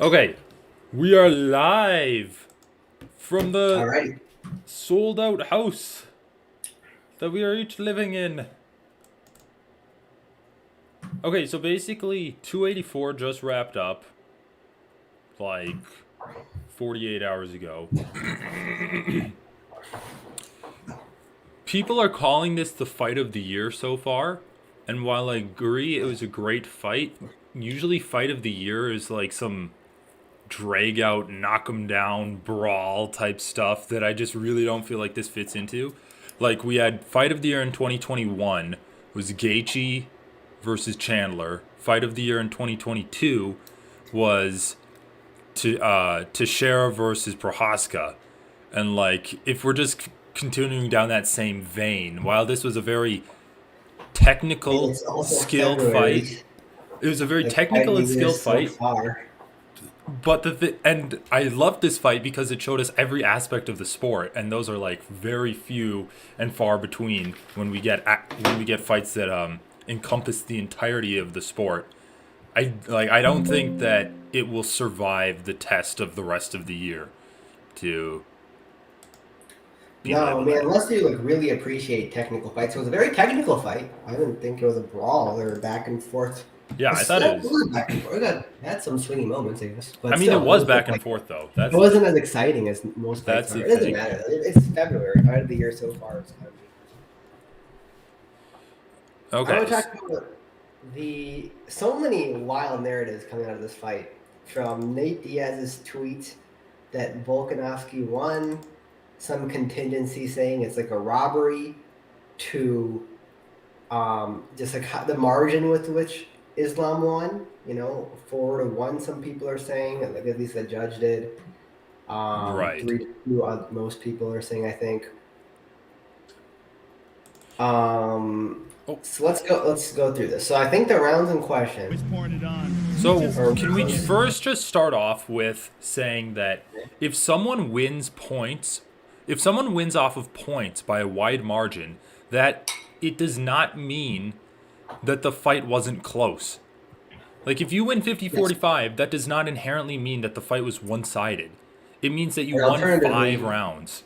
Okay, we are live from the Alrighty. sold out house that we are each living in. Okay, so basically 284 just wrapped up like 48 hours ago. People are calling this the fight of the year so far, and while I agree it was a great fight, usually fight of the year is like some drag out, knock 'em down, brawl type stuff that I just really don't feel like this fits into. Like we had fight of the year in 2021 was Gaethje versus Chandler. Fight of the year in 2022 was Teixeira versus Prohaska. And like if we're just continuing down that same vein, while this was a very And technical, it's almost skilled February. fight, it was a very The fight of technical the and year skilled so fight. far. But and I loved this fight because it showed us every aspect of the sport, and those are like very few and far between when we get fights that encompass the entirety of the sport. I don't think that it will survive the test of the rest of the year to be No, labeled man, that. unless you like really appreciate technical fights. It was a very technical fight. I didn't think it was a brawl or back and forth. Yeah, I thought it It was. was back and forth. It had some swingy moments, I guess. I But mean, it still, was back and forth though. it wasn't as exciting as most fights That's are. the It doesn't thing. matter. It's February. Fight of the year so far is kind of. I Okay. want to talk about the so many wild narratives coming out of this fight. From Nate Diaz's tweet that Volkanovski won, some contingency saying it's like a robbery, to just like the margin with which Islam won. 4-1. Some people are saying, like at least the judge did. Right. 3-2. Most people are saying, I think. Um, Oh, so let's go through this. So I think the rounds in question. so, Or can we rounds. first just start off with saying that if someone wins points, if someone wins off of points by a wide margin, that it does not mean that the fight wasn't close. Like, if you win fifty Yes. forty five, that does not inherently mean that the fight was one sided. It means that you And won 5 alternatively, rounds.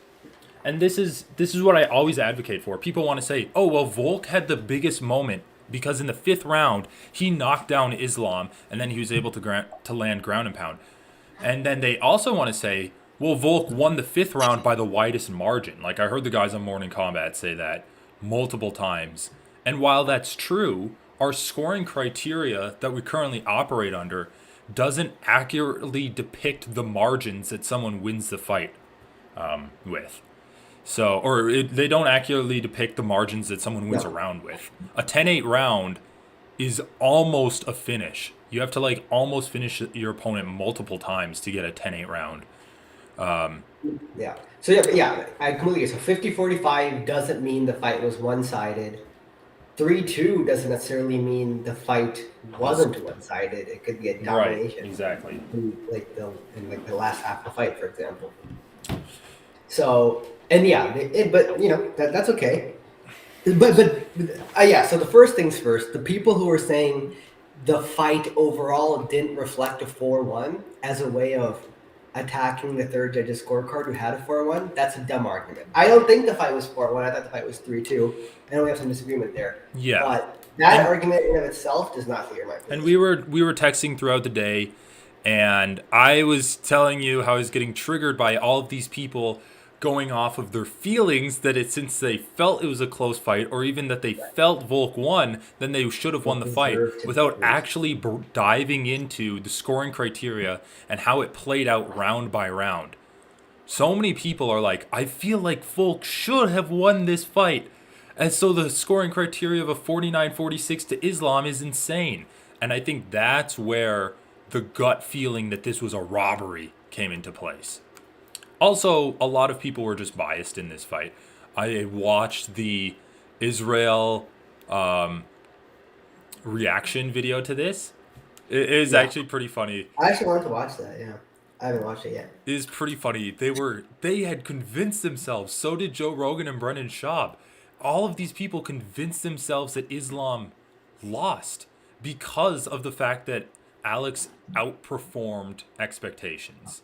And this is what I always advocate for. People want to say, "Oh, well, Volk had the biggest moment because in the 5th round he knocked down Islam and then he was able to land ground and pound." And then they also want to say, "Well, Volk won the 5th round by the widest margin." Like I heard the guys on Morning Combat say that multiple times. And while that's true, our scoring criteria that we currently operate under doesn't accurately depict the margins that someone wins the fight with. So, they don't accurately depict the margins that someone wins a no. round with. A 10-8 round is almost a finish. You have to like almost finish your opponent multiple times to get a 10-8 round. Yeah. So yeah, I completely agree. So 50-45 doesn't mean the fight was one-sided. 3-2 doesn't necessarily mean the fight Was wasn't one-sided. It could be a right, domination exactly. in the last half of the fight, for example. So and yeah, but that's okay. But yeah. So the first things first. The people who are saying the fight overall didn't reflect a 4-1 as a way of attacking the third judge's scorecard who had a 4-1, that's a dumb argument. I don't think the fight was 4-1. I thought the fight was 3-2. I know we have some disagreement there. Yeah. But that And argument in of itself does not clear my and position. we were texting throughout the day, and I was telling you how I was getting triggered by all of these people going off of their feelings that since they felt it was a close fight, or even that they felt Volk won, then they should have won It the fight deserved to without lose. actually diving into the scoring criteria and how it played out round by round. So many people are like, I feel like Volk should have won this fight. And so the scoring criteria of a 49-46 to Islam is insane. And I think that's where the gut feeling that this was a robbery came into place. Also, a lot of people were just biased in this fight. I watched the Israel reaction video to this. It is Yeah. actually pretty funny. I actually wanted to watch that, yeah. I haven't watched it yet. It is pretty funny. They had convinced themselves. So did Joe Rogan and Brendan Schaub. All of these people convinced themselves that Islam lost because of the fact that Alex outperformed expectations.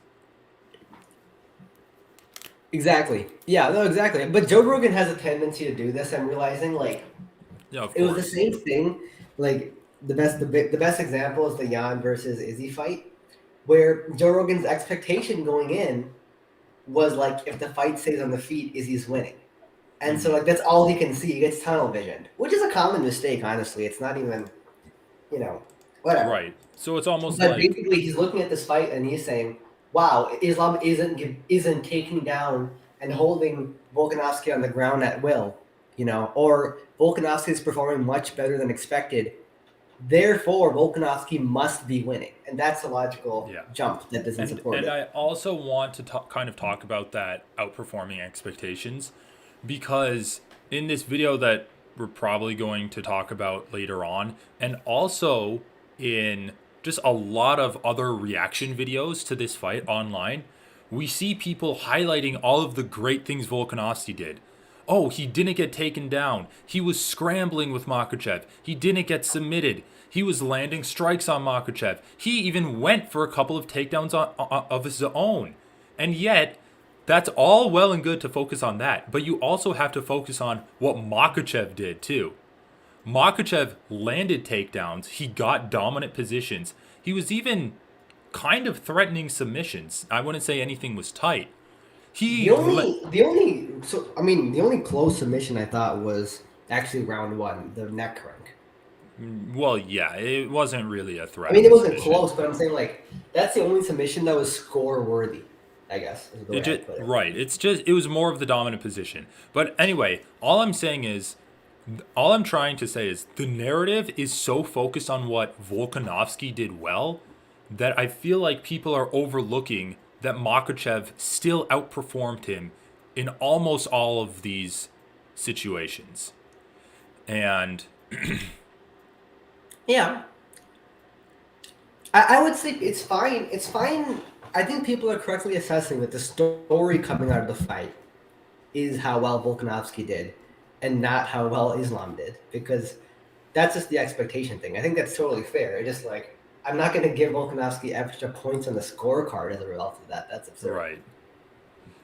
Exactly. Yeah, no, exactly. But Joe Rogan has a tendency to do this. I'm realizing, like, Yeah, of it was the course. same thing. Like the best example is the Jan versus Izzy fight, where Joe Rogan's expectation going in was like, if the fight stays on the feet, Izzy's winning, and so like that's all he can see. He gets tunnel visioned, which is a common mistake. Honestly, it's not even, you know, whatever. Right. So it's almost But like, basically, he's looking at this fight and he's saying, "Wow, Islam isn't taking down and holding Volkanovski on the ground at will, or Volkanovski is performing much better than expected. Therefore, Volkanovski must be winning." And that's a logical yeah. jump that doesn't support And it. I also want to kind of talk about that outperforming expectations, because in this video that we're probably going to talk about later on, and also in just a lot of other reaction videos to this fight online, we see people highlighting all of the great things Volkanovski did. Oh, he didn't get taken down. He was scrambling with Makhachev. He didn't get submitted. He was landing strikes on Makhachev. He even went for a couple of takedowns of his own. And yet, that's all well and good to focus on that. But you also have to focus on what Makhachev did, too. Makhachev landed takedowns. He got dominant positions. He was even kind of threatening submissions. I wouldn't say anything was tight. The He only, the only, so I mean, the only close submission I thought was actually round one, the neck crank. Well, yeah, it wasn't really a I mean, threatening it wasn't submission. close, but I'm saying like that's the only submission that was score worthy. I guess is the It way just I'd put it. right. It's just it was more of the dominant position. But anyway, all I'm trying to say is the narrative is so focused on what Volkanovski did well that I feel like people are overlooking that Makhachev still outperformed him in almost all of these situations. And Yeah, I would say it's fine. It's fine. I think people are correctly assessing that the story coming out of the fight is how well Volkanovski did, and not how well Islam did, because that's just the expectation thing. I think that's totally fair. It's just like I'm not going to give Volkanovski extra points on the scorecard as a result of that. That's absurd. right.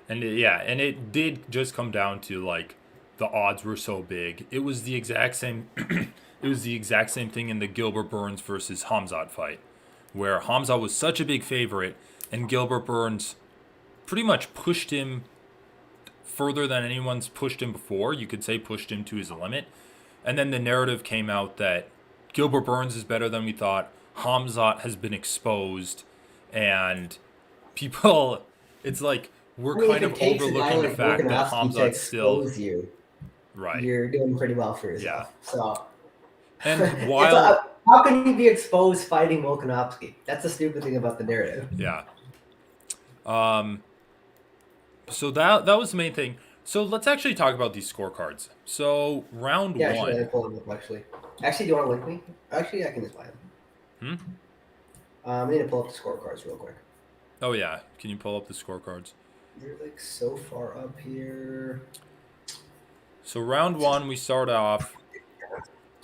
Yeah, and it did just come down to like the odds were so big. It was the exact same. It was the exact same thing in the Gilbert Burns versus Hamzat fight, where Hamzat was such a big favorite, and Gilbert Burns pretty much pushed him further than anyone's pushed him before. You could say pushed him to his limit, and then the narrative came out that Gilbert Burns is better than we thought. Hamzat has been exposed, and people, it's like we're I mean, if kind of it takes a guy overlooking the like fact that Volkanovski to Hamzat's still expose you, right. you're doing pretty well for Yeah. yourself. So, And it's while how can you be exposed fighting Volkanovski? That's the stupid thing about the narrative. yeah. Um so that was the main thing. So let's actually talk about these scorecards. So round Yeah, actually, I 1. pull them up. Actually, do you want to link me? Actually, I can just buy them. Hmm? I need to pull up the scorecards real quick. Oh yeah, can you pull up the scorecards? They're like so far up here. So round 1 we start off.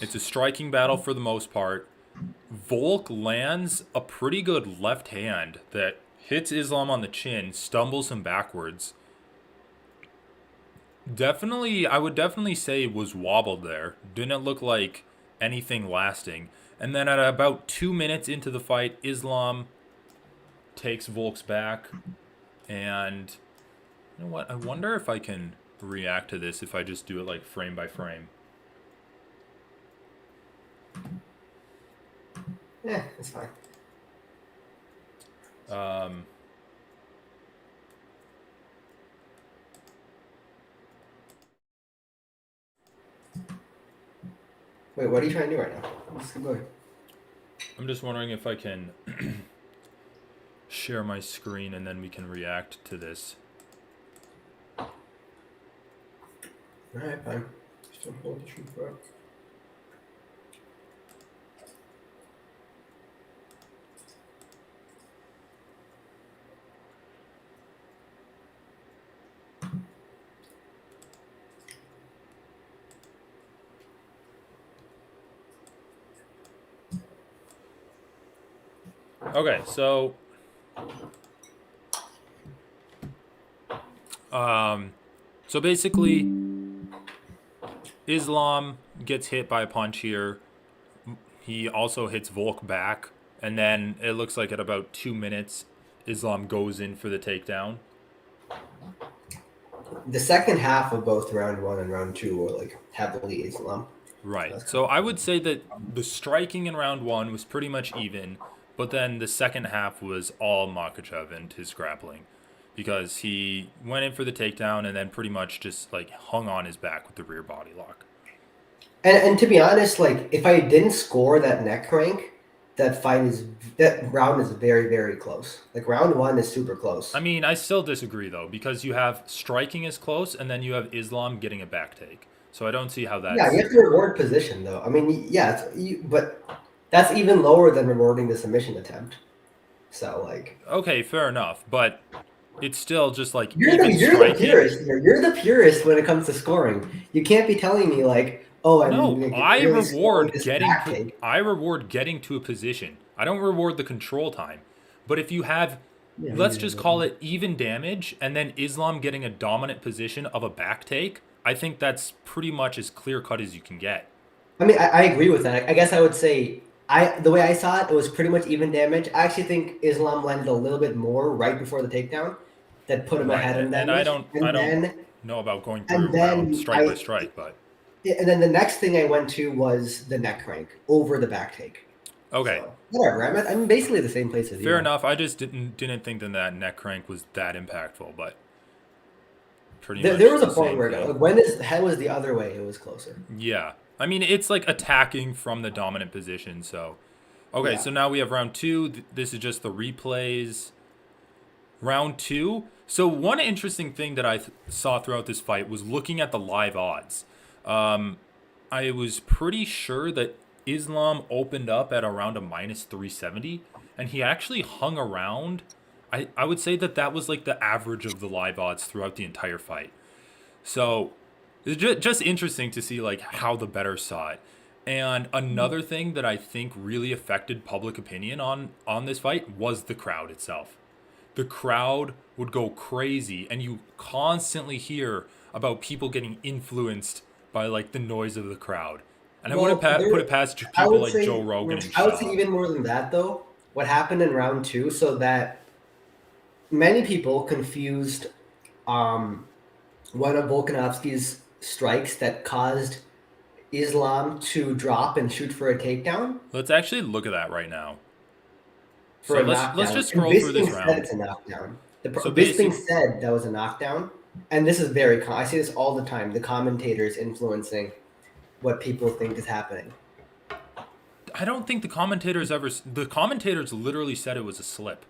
It's a striking battle for the most part. Volk lands a pretty good left hand that hits Islam on the chin, stumbles him backwards. I would definitely say was wobbled there. Didn't look like anything lasting. And then at about 2 minutes into the fight, Islam takes Volk's back. And you know what? I wonder if I can react to this if I just do it like frame by frame. Yeah, it's fine. Um, Wait, what are you trying to do right now? Let's keep going. I'm just wondering if I can share my screen and then we can react to this. All right, fine. Just don't hold the shoe back. Okay, so basically, Islam gets hit by a punch here. He also hits Volk back, and then it looks like at about 2 minutes, Islam goes in for the takedown. The second half of both round one and round two were like heavily Islam. Right. That's kind So I would say that the striking in round one was pretty much even, but then the second half was all Makhachev and his grappling, because he went in for the takedown and then pretty much just like hung on his back with the rear body lock. and to be honest, like if I didn't score that neck crank, that round is very, very close. Like round one is super close. I mean, I still disagree though, because you have striking is close, and then you have Islam getting a back take. So I don't see how Yeah, you that's have to reward position though. I mean, yeah, but that's even lower than rewarding the submission attempt. So like, okay. Fair enough, but it's still just like you're the even you're the striking. purist here. You're the purist when it comes to scoring. You can't be telling me like, oh, I'm No, like, really scoring this back take. I reward getting to a position. I don't reward the control time. But if you have, Yeah, let's just call it even damage, and then Islam getting a dominant position of a back take, I think that's pretty much as clear cut as you can get. I mean, I agree with that. I guess I would say the way I saw it, it was pretty much even damage. I actually think Islam landed a little bit more right before the takedown that put him Right, ahead in and I damage. don't know about going through And round then strike by strike, but and then the next thing I went to was the neck crank over the back take. okay, So whatever. I'm basically the same place as you. fair enough. I just didn't think that neck crank was that impactful, but pretty much There was a the point same where thing. like, when his head was the other way, it was closer. Yeah. I mean, it's like attacking from the dominant position. So, okay, Yeah. so now we have round two. This is just the replays. Round two. So, one interesting thing that I saw throughout this fight was looking at the live odds. I was pretty sure that Islam opened up at around a minus 370, and he actually hung around. I would say that was like the average of the live odds throughout the entire fight. So it's just interesting to see like how the better saw it. And another thing that I think really affected public opinion on this fight was the crowd itself. The crowd would go crazy, and you constantly hear about people getting influenced by like the noise of the crowd. And I Well, wouldn't put it past I people would like say Joe Rogan and I would say Shaw. even more than that though. What happened in round two, so that many people confused one of Volkanovski's strikes that caused Islam to drop and shoot for a takedown Let's actually look at that right now. for So a knockdown. let's just And scroll through this Bisping said round. it's a knockdown. So Bisping said that was a knockdown, and this is very. I see this all the time. The commentators influencing what people think is happening. I don't think the commentators literally said it was a slip.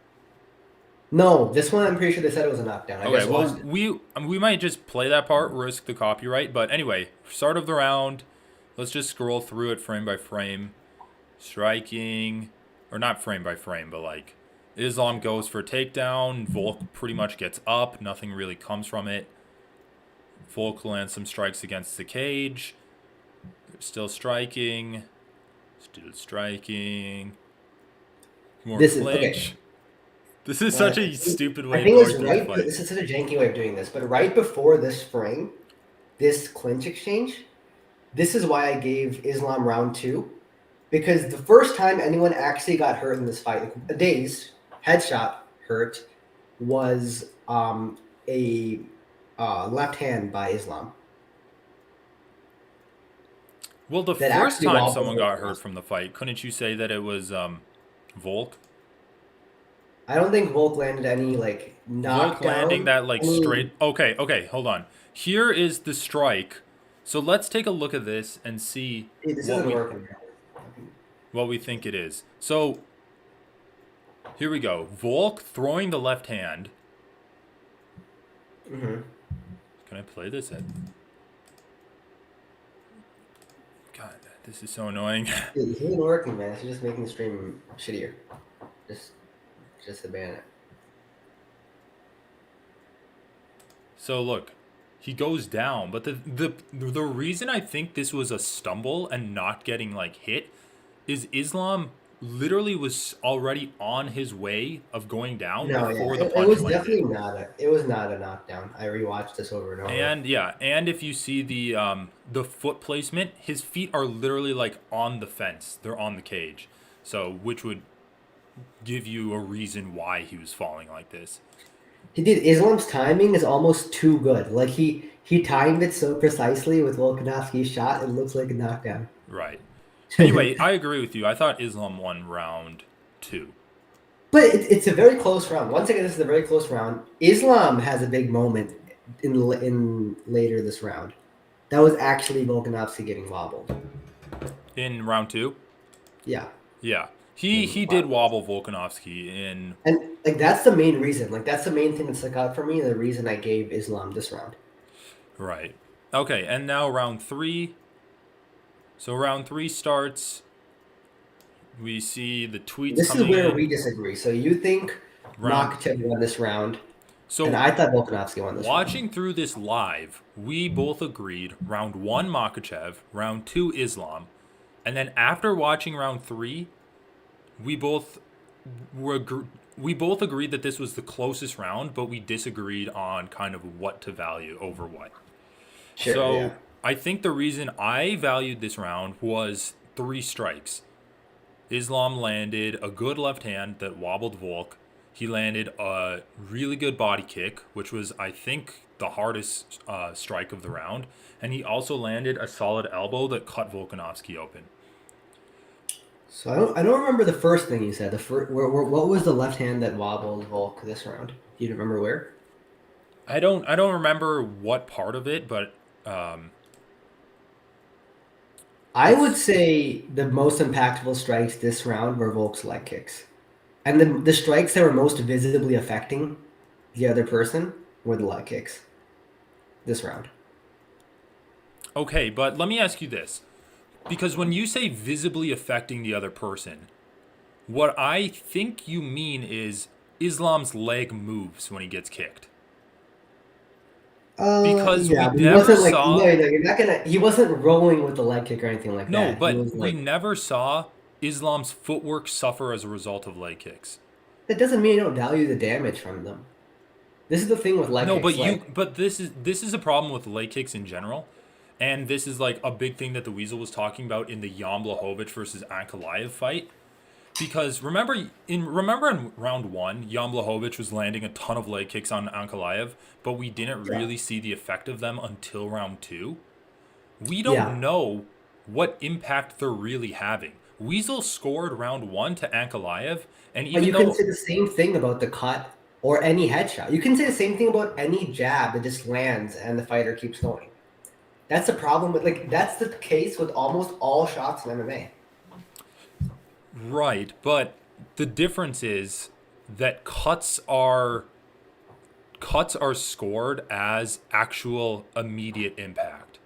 No, this one I'm pretty sure they said it was a knockdown. I Okay, just well watched it. we might just play that part, risk the copyright, but anyway, start of the round. Let's just scroll through it frame by frame. Striking, or not frame by frame, but like Islam goes for a takedown. Volk pretty much gets up. Nothing really comes from it. Volk lands some strikes against the cage. Still striking. Still striking. More This is clinch. okay. This is such a stupid way I of think going it's through right. the fight. This is such a janky way of doing this, but right before this frame, this clinch exchange, this is why I gave Islam round two, because the first time anyone actually got hurt in this fight, like a dazed headshot hurt, was a left hand by Islam. Well, the That first actually time wobbled someone the got cross. hurt from the fight, couldn't you say that it was Volk? I don't think Volk landed any like knockdown. Volk landing that like any- straight. Okay, hold on. Here is the strike. So let's take a look at this and see Hey, this what isn't we working. what we think it is. So here we go. Volk throwing the left hand. Mm-hmm. Can I play this at? God, this is so annoying. This isn't working, man. It's just making the stream shittier. Just abandon it. So look, he goes down, but the reason I think this was a stumble and not getting like hit is Islam literally was already on his way of going down No, yeah, before the it punch was landed. definitely not a. It was not a knockdown. I rewatched this over and over. And yeah, and if you see the foot placement, his feet are literally like on the fence. They're on the cage. So which would give you a reason why he was falling like this. He did. Islam's timing is almost too good. Like he timed it so precisely with Volkanovski's shot, it looks like a knockdown. Right. Anyway, I agree with you. I thought Islam won round 2. But it's a very close round. Once again, this is a very close round. Islam has a big moment in later this round. That was actually Volkanovski getting wobbled. In round 2? Yeah. Yeah. He did wobble Volkanovski in. And like that's the main reason. Like that's the main thing that stuck out for me. The reason I gave Islam this round. Right. Okay, and now round 3. So round 3 starts. We see the tweets This is coming where in. we disagree. So you think Round. Makhchev won this round, So and I thought Volkanovski won this round. watching through this live, we both agreed round 1 Makhchev, round 2 Islam, and then after watching round 3, we both we both agreed that this was the closest round, but we disagreed on kind of what to value over what. Sure. So Yeah. I think the reason I valued this round was 3 strikes. Islam landed a good left hand that wobbled Volk. He landed a really good body kick, which was, I think, the hardest strike of the round. And he also landed a solid elbow that cut Volkanovski open. So I don't remember the first thing you said. The first, what was the left hand that wobbled Volk this round? Do you remember where? I don't remember what part of it, but I would say the most impactful strikes this round were Volk's leg kicks. And the strikes that were most visibly affecting the other person were the leg kicks this round. okay, but let me ask you this. Because when you say visibly affecting the other person, what I think you mean is Islam's leg moves when he gets kicked. Because Yeah, we but he never wasn't like saw. no, you're not gonna. He wasn't rolling with the leg kick or anything like No, that. He but was we like never saw Islam's footwork suffer as a result of leg kicks. that doesn't mean you don't value the damage from them. This is the thing with leg No, kicks. but this is a problem with leg kicks in general, and this is like a big thing that the Weasel was talking about in the Jan Blachowicz versus Ankalaev fight. Because remember in round 1, Jan Blachowicz was landing a ton of leg kicks on Ankalaev, but we didn't really see the effect of them until round 2. We don't Yeah. know what impact they're really having. Weasel scored round 1 to Ankalaev, and But even you can though say the same thing about the cut or any headshot. You can say the same thing about any jab that just lands and the fighter keeps going. That's the problem with that's the case with almost all shots in MMA. right, but the difference is that cuts are scored as actual immediate impact.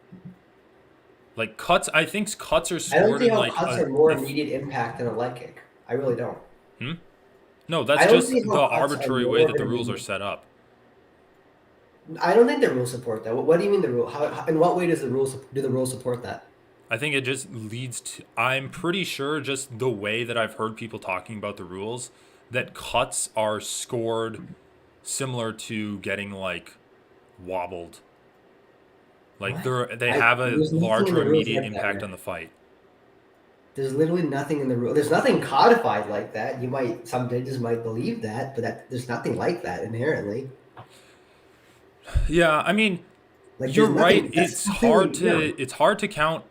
Like cuts, I think cuts are I don't scored see in how like cuts are more immediate impact than a leg kick. I really don't. No, I that's don't just see the how cuts are arbitrary way more that the than rules are immediate. set up. I don't think the rules support that. What do you mean the rule? In what way does the rules do the rules support that? I think it just leads to. I'm pretty sure just the way that I've heard people talking about the rules, that cuts are scored similar to getting like wobbled. Like they have a There's nothing in larger the rules immediate like that, impact man. on the fight. There's literally nothing in the rule. There's nothing codified like that. Some judges might believe that, but there's nothing like that inherently. Yeah, I mean, Like you're there's right. nothing. That's completely, yeah. It's hard to count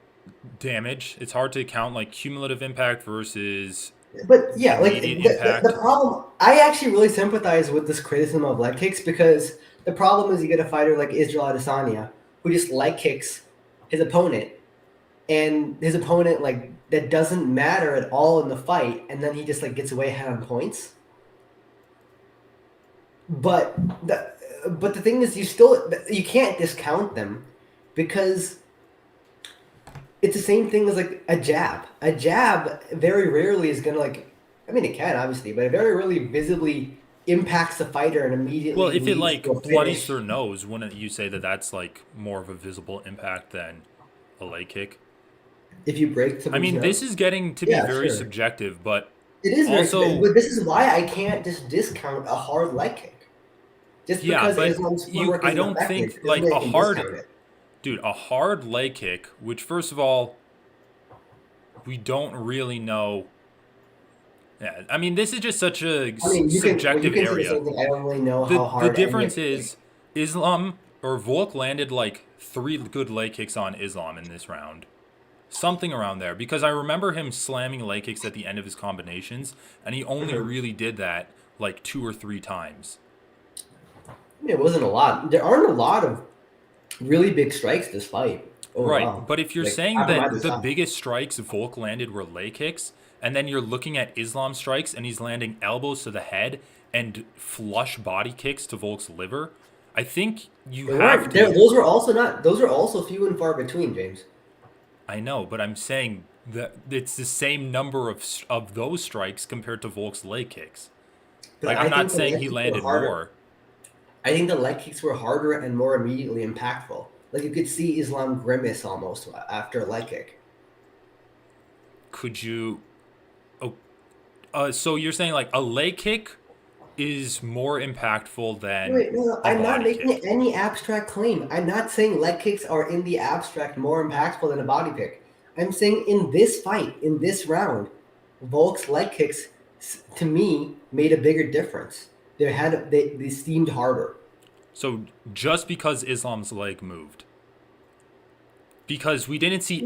damage. It's hard to count like cumulative impact versus But yeah, like immediate the impact. problem. I actually really sympathize with this criticism of leg kicks because the problem is you get a fighter like Israel Adesanya who just leg kicks his opponent, and his opponent like that doesn't matter at all in the fight, and then he just like gets away ahead on points. But the thing is, you can't discount them because it's the same thing as like a jab. A jab very rarely is gonna I mean, it can obviously, but it very rarely visibly impacts the fighter and immediately Well, if it leads to like a bloodies finish. their nose, wouldn't you say that that's like more of a visible impact than a leg kick? If you break I someone's mean, nose, this is getting to be yeah, very sure. subjective, but It is very subjective, Also, but this is why I can't just discount a hard leg kick. Just yeah, because but Islam's you footwork I isn't don't effective think doesn't like mean I a can hard discount it. dude, a hard leg kick, which first of all, we don't really know. Yeah, I mean, this is just such a I mean, you subjective can say the area. same thing. I don't really know how The hard any of difference it. is Islam or Volk landed like 3 good leg kicks on Islam in this round. Something around there because I remember him slamming leg kicks at the end of his combinations and he only Mhm. really did that like 2 or 3 times. I mean, it wasn't a lot. There aren't a lot of really big strikes this fight Right, overall. but if you're Like saying on either that the side. biggest strikes Volk landed were leg kicks, and then you're looking at Islam strikes and he's landing elbows to the head and flush body kicks to Volk's liver, I think you They have weren't. to. Those were also not. Those are also few and far between, James. I know, but I'm saying that it's the same number of those strikes compared to Volk's leg kicks. But Like I I'm not think the saying leg he kicks were landed harder. more. I think the leg kicks were harder and more immediately impactful. Like you could see Islam grimace almost after a leg kick. Could you? Oh, so you're saying like a leg kick is more impactful than Wait, no, a I'm not body making kick? any abstract claim. I'm not saying leg kicks are in the abstract more impactful than a body kick. I'm saying in this fight, in this round, Volk's leg kicks to me made a bigger difference. They seemed harder. So just because Islam's leg moved, because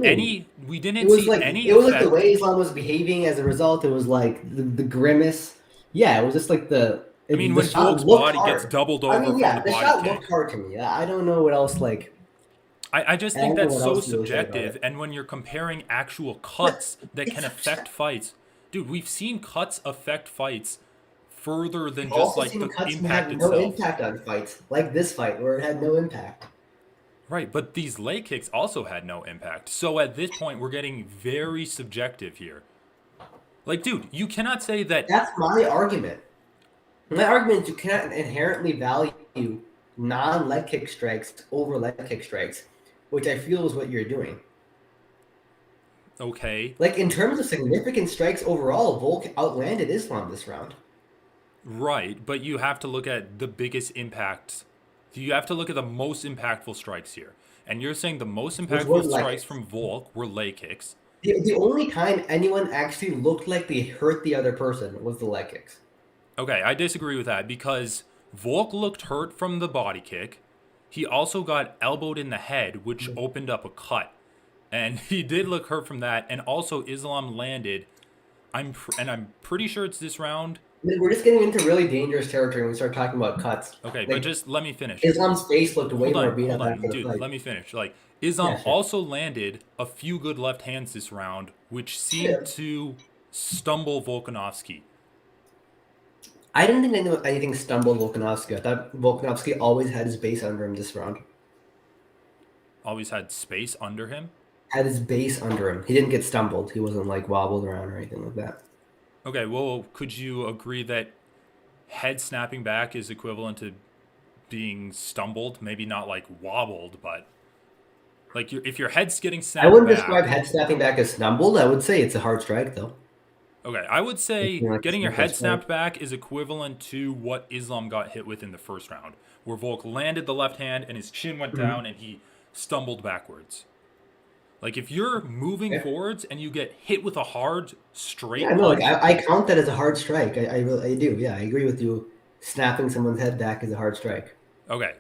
I mean, we didn't see any it was like the effect. way Islam was behaving as a result. It was like the grimace. Yeah, it was just like I mean, the when shot Volk's looked body gets hard. doubled I over mean, from the yeah, the body shot looked kick, hard to me. I don't know what else like. I just I think don't know that's what so else to really say about subjective. it. And when you're comparing actual But cuts that it's can subjective. affect fights, dude, we've seen cuts affect fights further than We've just also like seen the cuts that impact have no itself. impact on fights, like this fight where it had no impact. Right, but these leg kicks also had no impact. So at this point, we're getting very subjective here. Like, dude, you cannot say that. That's my argument. My argument is you cannot inherently value non-leg kick strikes over leg kick strikes, which I feel is what you're doing. Okay, Like in terms of significant strikes overall, Volk outlanded Islam this round. right, but you have to look at the biggest impacts. You have to look at the most impactful strikes here. And you're saying the most Which was impactful leg strikes kicks. from Volk were leg kicks. The only time anyone actually looked like they hurt the other person was the leg kicks. Okay, I disagree with that because Volk looked hurt from the body kick. He also got elbowed in the head, which opened up a cut. And he did look hurt from that. And also, Islam landed. I'm pretty sure it's this round. I mean, we're just getting into really dangerous territory when we start talking about cuts. Okay, but Like just let me finish. Islam's face looked way more beat Hold up on, after the dude. fight. Let me finish. Like Yeah, Islam sure. also landed a few good left hands this round, which seemed Yeah. to stumble Volkanovski. I didn't think anything stumbled Volkanovski. I thought Volkanovski always had his base under him this round. Always had space under him. Had his base under him. He didn't get stumbled. He wasn't like wobbled around or anything like that. Okay, well, could you agree that head snapping back is equivalent to being stumbled? Maybe not like wobbled, but like if your head's getting I snapped wouldn't describe back. head snapping back as stumbled. I would say it's a hard strike though. Okay, I would It's say like a getting your significant head strike. snapped back is equivalent to what Islam got hit with in the first round, where Volk landed the left hand and his chin went Mhm. down and he stumbled backwards. Like if you're moving Yeah. forwards and you get hit with a hard Yeah, straight no, like punch, I count that as a hard strike. I do. Yeah, I agree with you. Snapping someone's head back is a hard strike. okay.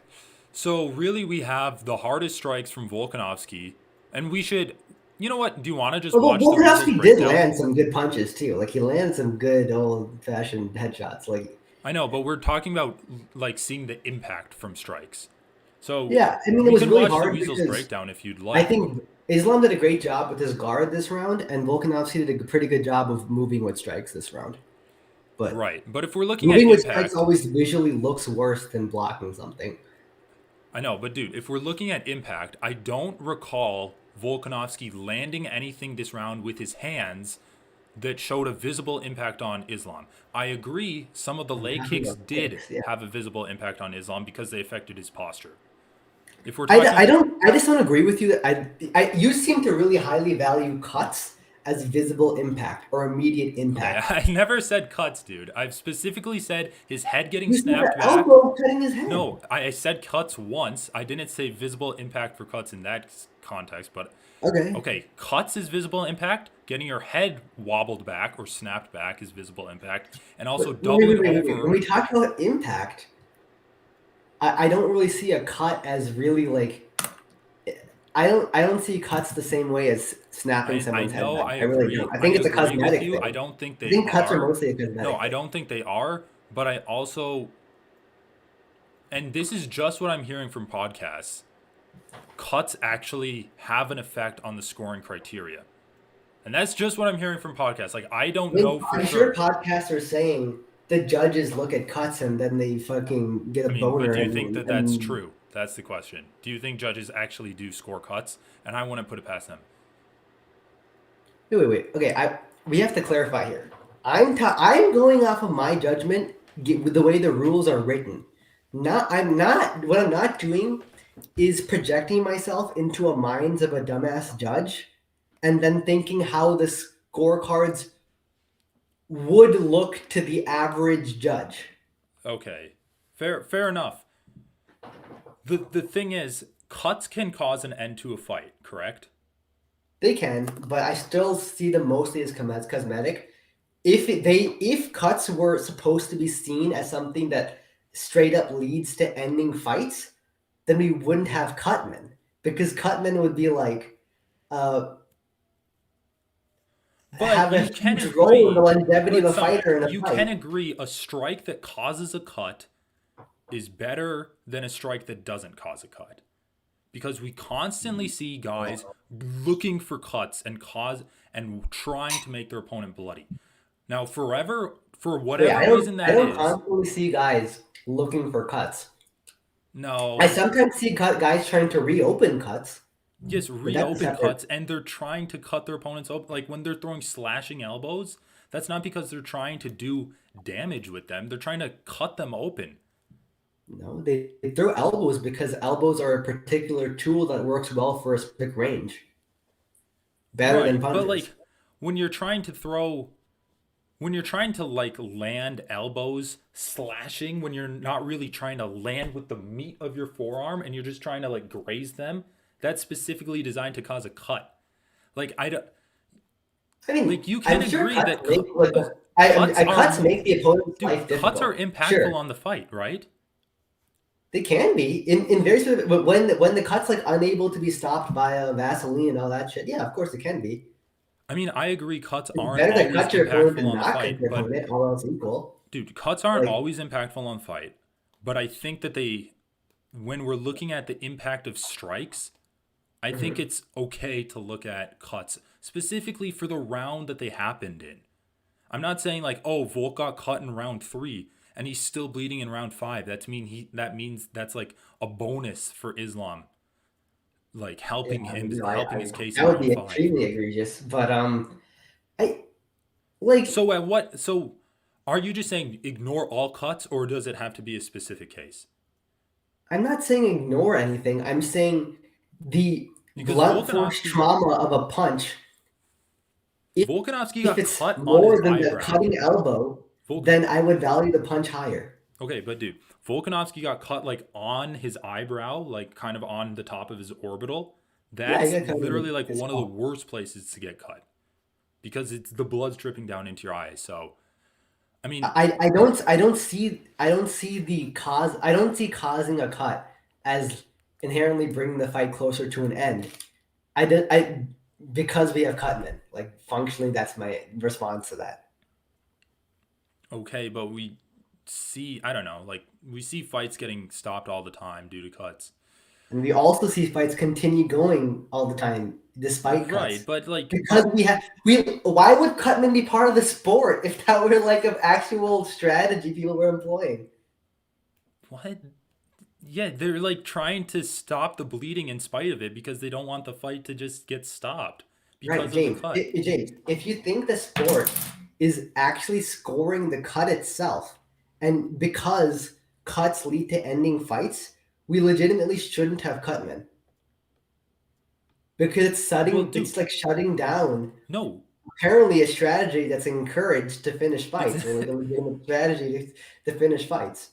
So really we have the hardest strikes from Volkanovski and we should you know what? Do you want to just Well, watch the Weasels Volkanovski did breakdown? land some good punches too. Like he landed some good old fashioned headshots. Like I know, but we're talking about like seeing the impact from strikes. So yeah, I mean it we was can really watch the hard Weasels because breakdown if you'd I like. think Islam did a great job with his guard this round, and Volkanovski did a pretty good job of moving with strikes this round. But Right. But if we're looking at moving with strikes impact, always visually looks worse than blocking something. I know, but dude, if we're looking at impact, I don't recall Volkanovski landing anything this round with his hands that showed a visible impact on Islam. I agree, some of the I'm leg talking kicks about did kicks, yeah. have a visible impact on Islam because they affected his posture. If we're I talking, don't. I just don't agree with you. That you seem to really highly value cuts as visible impact or immediate Okay, impact. I never said cuts, dude. I've specifically said his head getting You said the snapped back. elbow cutting his head. No, I said cuts once. I didn't say visible impact for cuts in that context, but Okay. okay, cuts is visible impact. Getting your head wobbled back or snapped back is visible impact, and also But wait, doubling wait, wait, wait, wait. over. When we talk about impact, I don't really see a cut as really like I don't see cuts the same way as snapping I someone's head know, back. I I really don't. agree. I I think it's a agree with cosmetic you. I thing. don't think I they think cuts are are. mostly a No, cosmetic I thing. don't think they are. But I also, and this is just what I'm hearing from podcasts. Cuts actually have an effect on the scoring criteria. And that's just what I'm hearing from podcasts. Like, I I don't mean, know for I'm sure sure. podcasts are saying the judges look at cuts and then they fucking get a I mean, but boner do you think that that's and true? That's the question. Do you think judges actually do score cuts? And I wouldn't put it past them. wait. Okay, we have to clarify here. I'm going off of my judgment with the way the rules are written. What I'm not doing is projecting myself into a minds of a dumbass judge and then thinking how the scorecards would look to the average judge. Okay. Fair enough. The thing is, cuts can cause an end to a fight, correct? They can, but I still see them mostly as cosmetic. If cuts were supposed to be seen as something that straight up leads to ending fights, then we wouldn't have cutmen because cutmen would be like But have a you can huge role in the agree, longevity of but a some fighter in a you can fight. agree a strike that causes a cut is better than a strike that doesn't cause a cut. Because we constantly see guys looking for cuts and trying to make their opponent bloody. Now, for Wait, whatever reason I that don't is, constantly see guys looking for cuts. I no, sometimes see guys trying to reopen cuts, just but that's a reopen separate. cuts and they're trying to cut their opponents open. Like when they're throwing slashing elbows, that's not because they're trying to do damage with them. They're trying to cut them open. No, they throw elbows because elbows are a particular tool that works well for a specific range, better than Right. But punches. like when you're trying to throw when you're trying to like land elbows slashing when you're not really trying to land with the meat of your forearm and you're just trying to like graze them, that's specifically designed to cause a cut. Like I don't I mean, like you can I'm sure agree cuts that make like cuts are cuts make the opponent's dude, life cuts are difficult. impactful Sure, on the fight, right? they can be in very specific, but when the cut's like unable to be stopped via Vaseline and all that shit. Yeah, of course it can be. I mean, I agree cuts It's aren't better to always cut your opponent impactful than on the not cut fight, your but opponent, all else equal. dude, cuts aren't Like, always impactful on fight. But I think that they when we're looking at the impact of strikes, I think mhm. it's okay to look at cuts specifically for the round that they happened in. I'm not saying like, oh, Volk got cut in round 3 and he's still bleeding in round 5. That means that's like a bonus for Islam, like Yeah, I mean, no, helping his case that in would round be 5. extremely egregious. But I like. So are you just saying ignore all cuts or does it have to be a specific case? I'm not saying ignore anything. I'm saying the Because blunt force trauma of a punch. Volkanovski If got it's cut on his more than the eyebrow. cutting elbow, Volk then I would value the punch higher. Okay, but dude, Volkanovski got cut like on his eyebrow, like kind of on the top of his orbital. Yeah, I That's got cut in literally like his one of the skull. worst places to get cut because it's the blood's dripping down into your eyes. So, I mean, I don't see causing a cut as inherently bringing the fight closer to an end. I because we have cutmen. Like functionally, that's my response to that. okay, but we see, I don't know, like we see fights getting stopped all the time due to cuts. And we also see fights continue going all the time despite Right, cuts. but like, Because we why would cutmen be part of the sport if that were like an actual strategy people were employing? what? Yeah, they're like trying to stop the bleeding in spite of it because they don't want the fight to just get stopped Right, because of the James. cut. James, if you think the sport is actually scoring the cut itself, and because cuts lead to ending fights, we legitimately shouldn't have cutmen because Well, it's dude, like shutting down no, apparently a strategy that's encouraged to finish It's fights, or like a legitimate strategy to finish fights.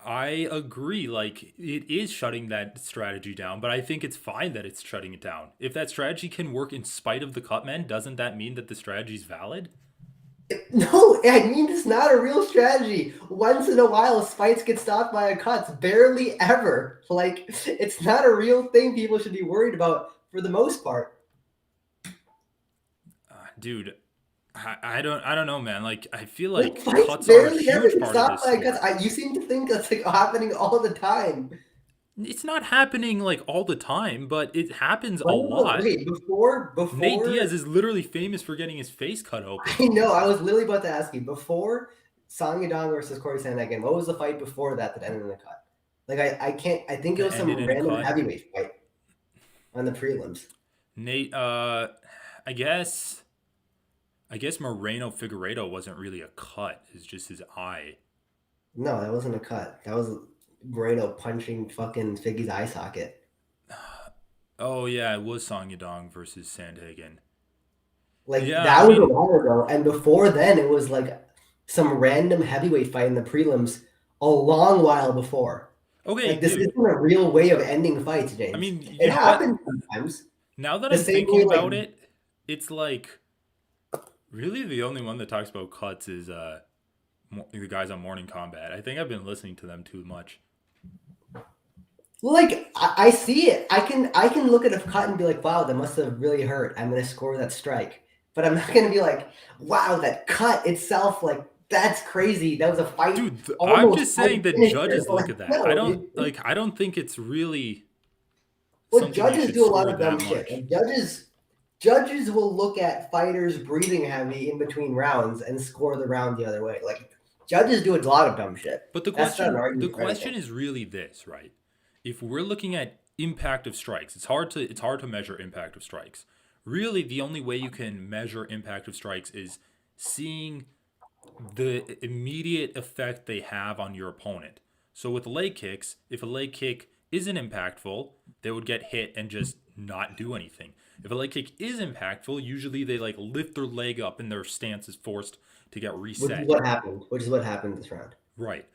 I agree. Like, it is shutting that strategy down, but I think it's fine that it's shutting it down. If that strategy can work in spite of the cut men, doesn't that mean that the strategy is valid? No, I mean it's not a real strategy. Once in a while, fights get stopped by a cuts. Barely ever. Like it's not a real thing. People should be worried about for the most part. Dude, I don't know, man. Like, I feel Like like fights cuts are a barely ever huge get part of stopped this by a cuts. sport. You seem to think that's like happening all the time. It's not happening like all the time, but it happens a Well, lot. okay, before Nate before Diaz is literally famous for getting his face cut open. I know. I was literally about to ask you before Song Yadong versus Corey Sandhagen. What was the fight before that ended in a cut? Like I can't. I think it That was some ended in a random cut. heavyweight fight on the prelims. Nate, I guess, I guess Moreno Figueredo wasn't really a cut. It's just his eye. No, that wasn't a cut. That was Moreno punching fucking Figgy's eye socket. Oh yeah, it was Song Yadong versus Sandhagen. Like Yeah, I that was a mean, while ago, and before then, it was like some random heavyweight fight in the prelims a long while before. okay, Like this dude. isn't a real way of ending fights, I James. mean, you It know what? happens sometimes. Now that The I'm same thinking way, like about it, it's like really the only one that talks about cuts is the guys on Morning Combat. I think I've been listening to them too much. like I see it. I can look at a cut and be like, wow, that must have really hurt. I'm gonna score that strike. But I'm not gonna be like, wow, that cut itself, like that's crazy. That was a fight Dude, I'm almost just fight saying that finisher. judges Like, look at that. no, dude. I don't think it's really Well, something you judges should do a lot score of dumb that shit. much. Like judges will look at fighters breathing heavy in between rounds and score the round the other way. Like judges do a lot of dumb shit. But That's not an the argument for anything. question is really this, right? If we're looking at impact of strikes, it's hard to measure impact of strikes. Really, the only way you can measure impact of strikes is seeing the immediate effect they have on your opponent. So with leg kicks, if a leg kick isn't impactful, they would get hit and just not do anything. If a leg kick is impactful, usually they like lift their leg up and their stance is forced to get Which is reset. what happened. Which is what happened this round. Right.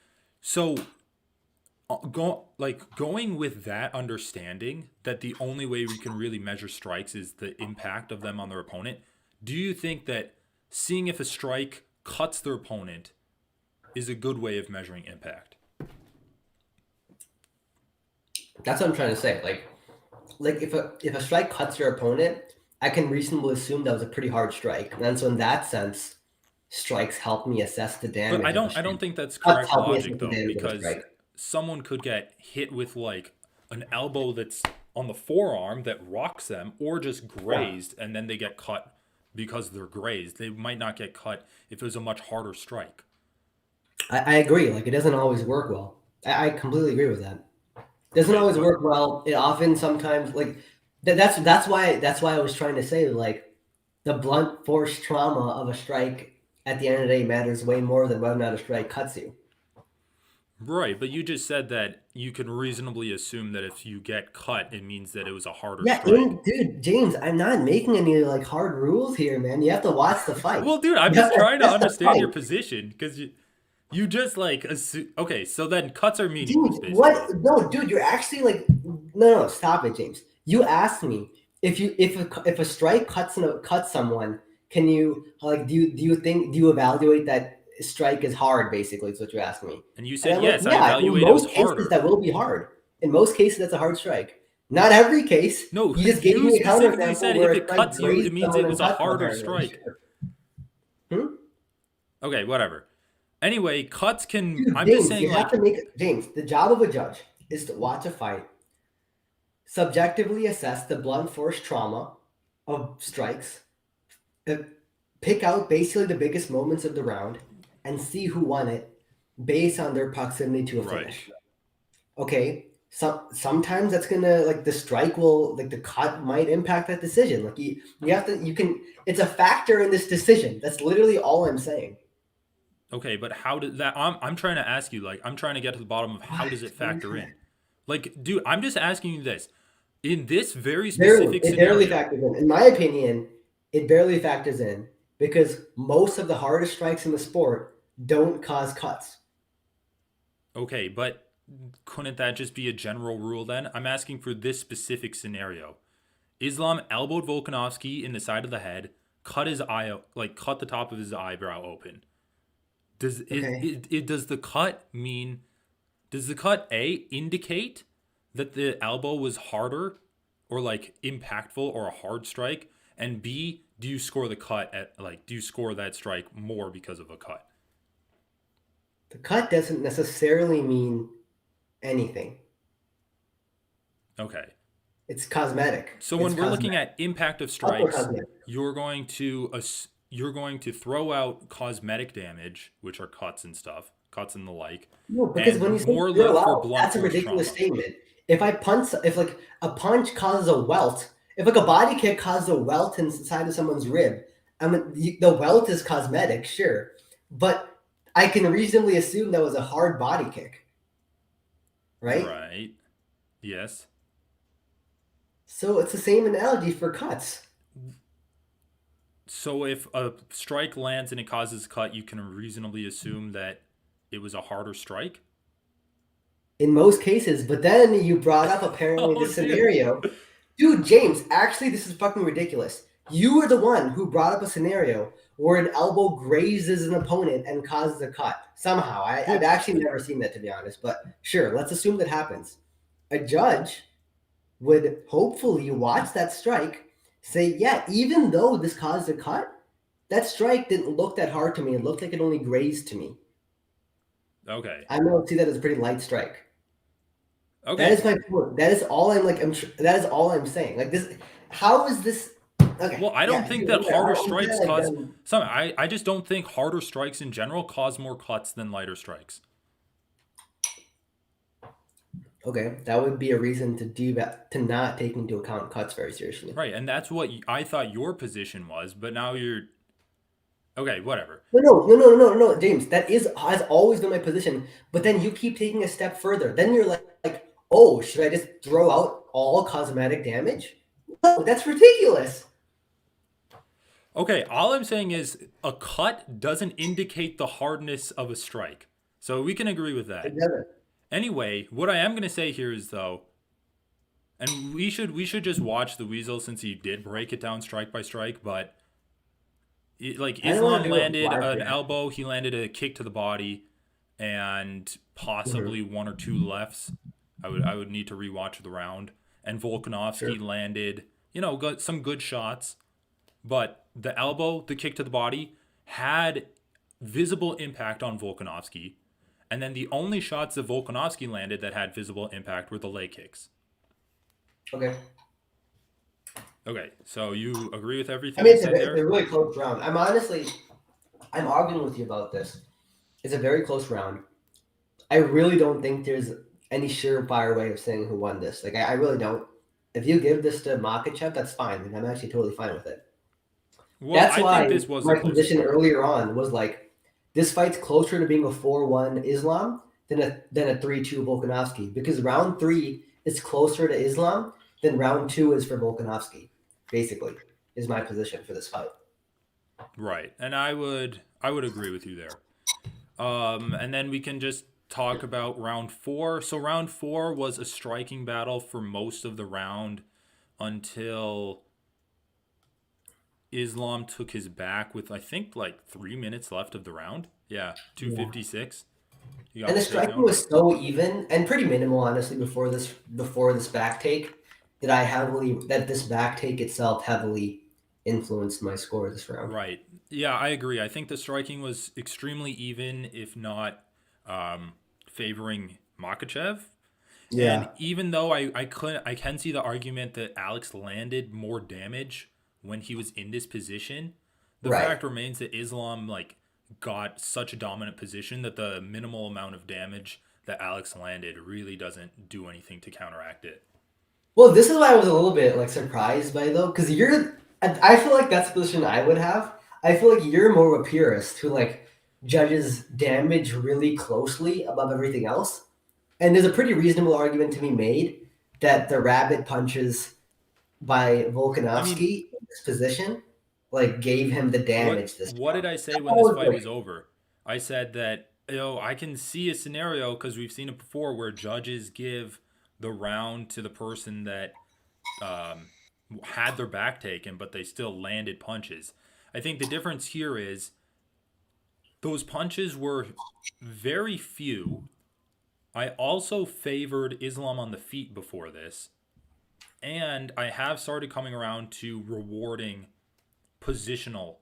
So going with that understanding that the only way we can really measure strikes is the impact of them on their opponent, do you think that seeing if a strike cuts their opponent is a good way of measuring impact? That's what I'm trying to say. Like if a strike cuts your opponent, I can reasonably assume that was a pretty hard strike. And so in that sense, strikes help me assess the But damage of a I strike. don't think that's Cuts correct help me assess logic the though, damage of a because strike. someone could get hit with like an elbow that's on the forearm that rocks them or just Yeah. grazed and then they get cut because they're grazed. They might not get cut if it was a much harder strike. I agree. Like it doesn't always work well. I completely agree with that. Doesn't Okay, always what work well. It often sometimes like that's why I was trying to say like the blunt force trauma of a strike at the end of the day matters way more than whether or not a strike cuts you. right, but you just said that you can reasonably assume that if you get cut, it means that it was a harder Yeah, strike. dude, James, I'm not making any like hard rules here, man. You have to watch the fight. Well, dude, I'm You have just to trying to assess the understand fight. your position because you just like okay, so then cuts are Dude, meaningless basically. what? No, dude, you're actually like no, stop it, James. You asked me if a strike cuts someone, can you like do you evaluate that strike is hard? Basically, is what you asked me, And you and said I'm like, yes, I yeah. In evaluate it was most cases, harder. that will be hard. In most cases, that's a hard strike. Not every case. No, You just gave you me a specifically counterexample said where if a it strike cuts you, it grazed means someone it and was a cut them harder apparently. strike. Sure. Hmm? Okay, whatever. Anyway, cuts can. Dude, I'm just James, saying, you have like, to make James. The job of a judge is to watch a fight, subjectively assess the blunt force trauma of strikes, uh, pick out basically the biggest moments of the round, and see who won it based on their proximity to a right. finish. Okay, sometimes that's gonna like the strike will like the cut might impact that decision. Like you have to you can it's a factor in this decision. That's literally all I'm saying. Okay, but how did that? I'm trying to ask you, like, I'm trying to get to the bottom of how What? does it What are you factor trying to in? Like, dude, I'm just asking you this. In this very Barely, specific it barely scenario, factors in. In my opinion, It barely factors in because most of the hardest strikes in the sport don't cause cuts. Okay, but couldn't that just be a general rule then? I'm asking for this specific scenario. Islam elbowed Volkanovski in the side of the head, cut his eye, like cut the top of his eyebrow open. Does Okay. does the cut mean? Does the cut A indicate that the elbow was harder, or like impactful or a hard strike? And B, do you score the cut at like do you score that strike more because of a cut? The cut doesn't necessarily mean anything. Okay. It's cosmetic. So It's when we're looking cosmetic. at impact of Upper strikes, cosmetic. you're going to throw out cosmetic damage, which are cuts and stuff, cuts and the like, No, because when you and say more zero love for out, blunt that's a force ridiculous trauma. statement. If like a punch causes a welt, if like a body kick causes a welt inside of someone's rib, I mean the welt is cosmetic, sure, but I can reasonably assume that was a hard body kick, right? Right. Yes. So it's the same analogy for cuts. So if a strike lands and it causes a cut, you can reasonably assume that it was a harder strike. In most cases, but then you brought up apparently Oh, this dude. scenario. Dude, James, actually, this is fucking ridiculous. You were the one who brought up a scenario where an elbow grazes an opponent and causes a cut. Somehow. I've Well, actually never seen that, to be honest, but sure, let's assume that happens. A judge would hopefully watch that strike, say, yeah, even though this caused a cut, that strike didn't look that hard to me. It looked like it only grazed to me. okay. I'm going to see that as a pretty light strike. That Okay. is my point. That is all I'm like. That is all I'm saying. Like this. How is this? Okay. Well, I don't Yeah. think Dude, that harder I'm kind strikes of like cause done. some. I just don't think harder strikes in general cause more cuts than lighter strikes. Okay, that would be a reason to do that, to not take into account cuts very seriously. Right, and that's what I thought your position was, but now you're okay. Whatever. No, James. That is has always been my position. But then you keep taking a step further. Then you're like, oh, should I just throw out all cosmetic damage? No, that's ridiculous. Okay, all I'm saying is a cut doesn't indicate the hardness of a strike, so we can agree with It that. doesn't. Anyway, what I am gonna say here is though, and we should just watch the Weasel since he did break it down strike by strike, but like I don't want Islam to do it landed live an reaction. elbow, he landed a kick to the body, and Mhm. possibly one or two lefts. I would need to rewatch the round. And Sure. Volkanovski landed, got some good shots, but the elbow, the kick to the body, had visible impact on Volkanovski. And then the only shots that Volkanovski landed that had visible impact were the leg kicks. Okay. Okay, so you agree with I everything I mean, said it's a there? really close round. I'm arguing with you about this. It's a very close round. I really don't think there's any surefire way of saying who won this. Like, I really don't. If you give this to Makachev, that's fine. Like, I'm actually totally fine with it. Well, That's I think why this was a my close position round. earlier on was like, this fight's closer to being a 4-1 Islam than a 3-2 Volkanovski because round three is closer to Islam than round two is for Volkanovski. Basically, is my position for this fight. Right. And I would agree with you there. And then we can just talk about round 4. So round 4 was a striking battle for most of the round until Islam took his back with I think like 3 minutes left of the round. Yeah, Yeah. 256. He got And the the striking takedown. was so even and pretty minimal, honestly, before this back take that this back take itself heavily influenced my score this round. Right. Yeah, I agree. I think the striking was extremely even, if not um, favoring Makachev. And Yeah. even though I can see the argument that Alex landed more damage when he was in this position, the Right. fact remains that Islam like got such a dominant position that the minimal amount of damage that Alex landed really doesn't do anything to counteract it. Well, this is why I was a little bit like surprised by though, because I feel like that's the position I would have. I feel like you're more of a purist who like judges damage really closely above everything else. And there's a pretty reasonable argument to be made that the rabbit punches by I mean, Volkanovski in this position. like gave him the damage this What did round. I say That when this was fight like was over? I said that I can see a scenario because we've seen it before where judges give the round to the person that um, had their back taken, but they still landed punches. I think the difference here is those punches were very few. I also favored Islam on the feet before this, and I have started coming around to rewarding positional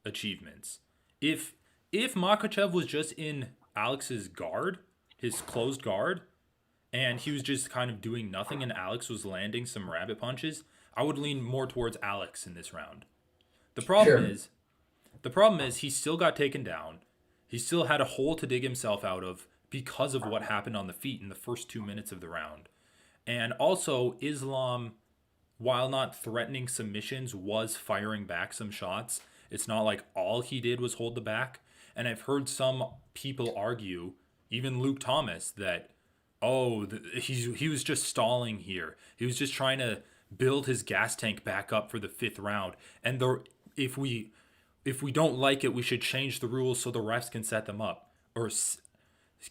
achievements. If if Makhachev was just in Alex's guard, his closed guard, and he was just kind of doing nothing and Alex was landing some rabbit punches, I would lean more towards Alex in this round. The problem sure. is the problem is he still got taken down. He still had a hole to dig himself out of because of what happened on the feet in the first 2 minutes of the round. And also Islam, while not threatening submissions, was firing back some shots. It's not like all he did was hold the back. And I've heard some people argue, even Luke Thomas, that he was just stalling here. He was just trying to build his gas tank back up for the fifth round. And if we if we don't like it, we should change the rules so the refs can set them up or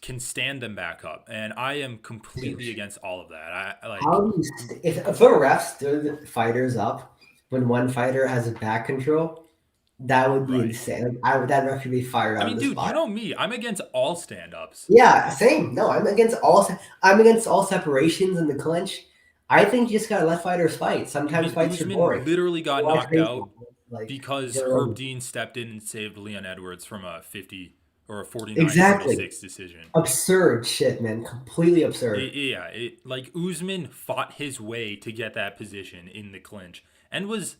can stand them back up. And I am completely against all of that. I like How do you if a ref stood fighters up when one fighter has a back control? That would be right. insane. Like, I would that ref could be fired I out of mean, the dude, you spot. know me. I'm against all stand-ups. Yeah, same. No, I'm against all separations in the clinch. I think you just gotta let fighters fight. I Sometimes mean, fights are Usman boring. literally You got watch knocked out baseball, like because Joe Herb Rogan. Dean stepped in and saved Leon Edwards from a 50 or a 49-46 Exactly. decision. Absurd shit, man. Completely absurd. Like Usman fought his way to get that position in the clinch and was,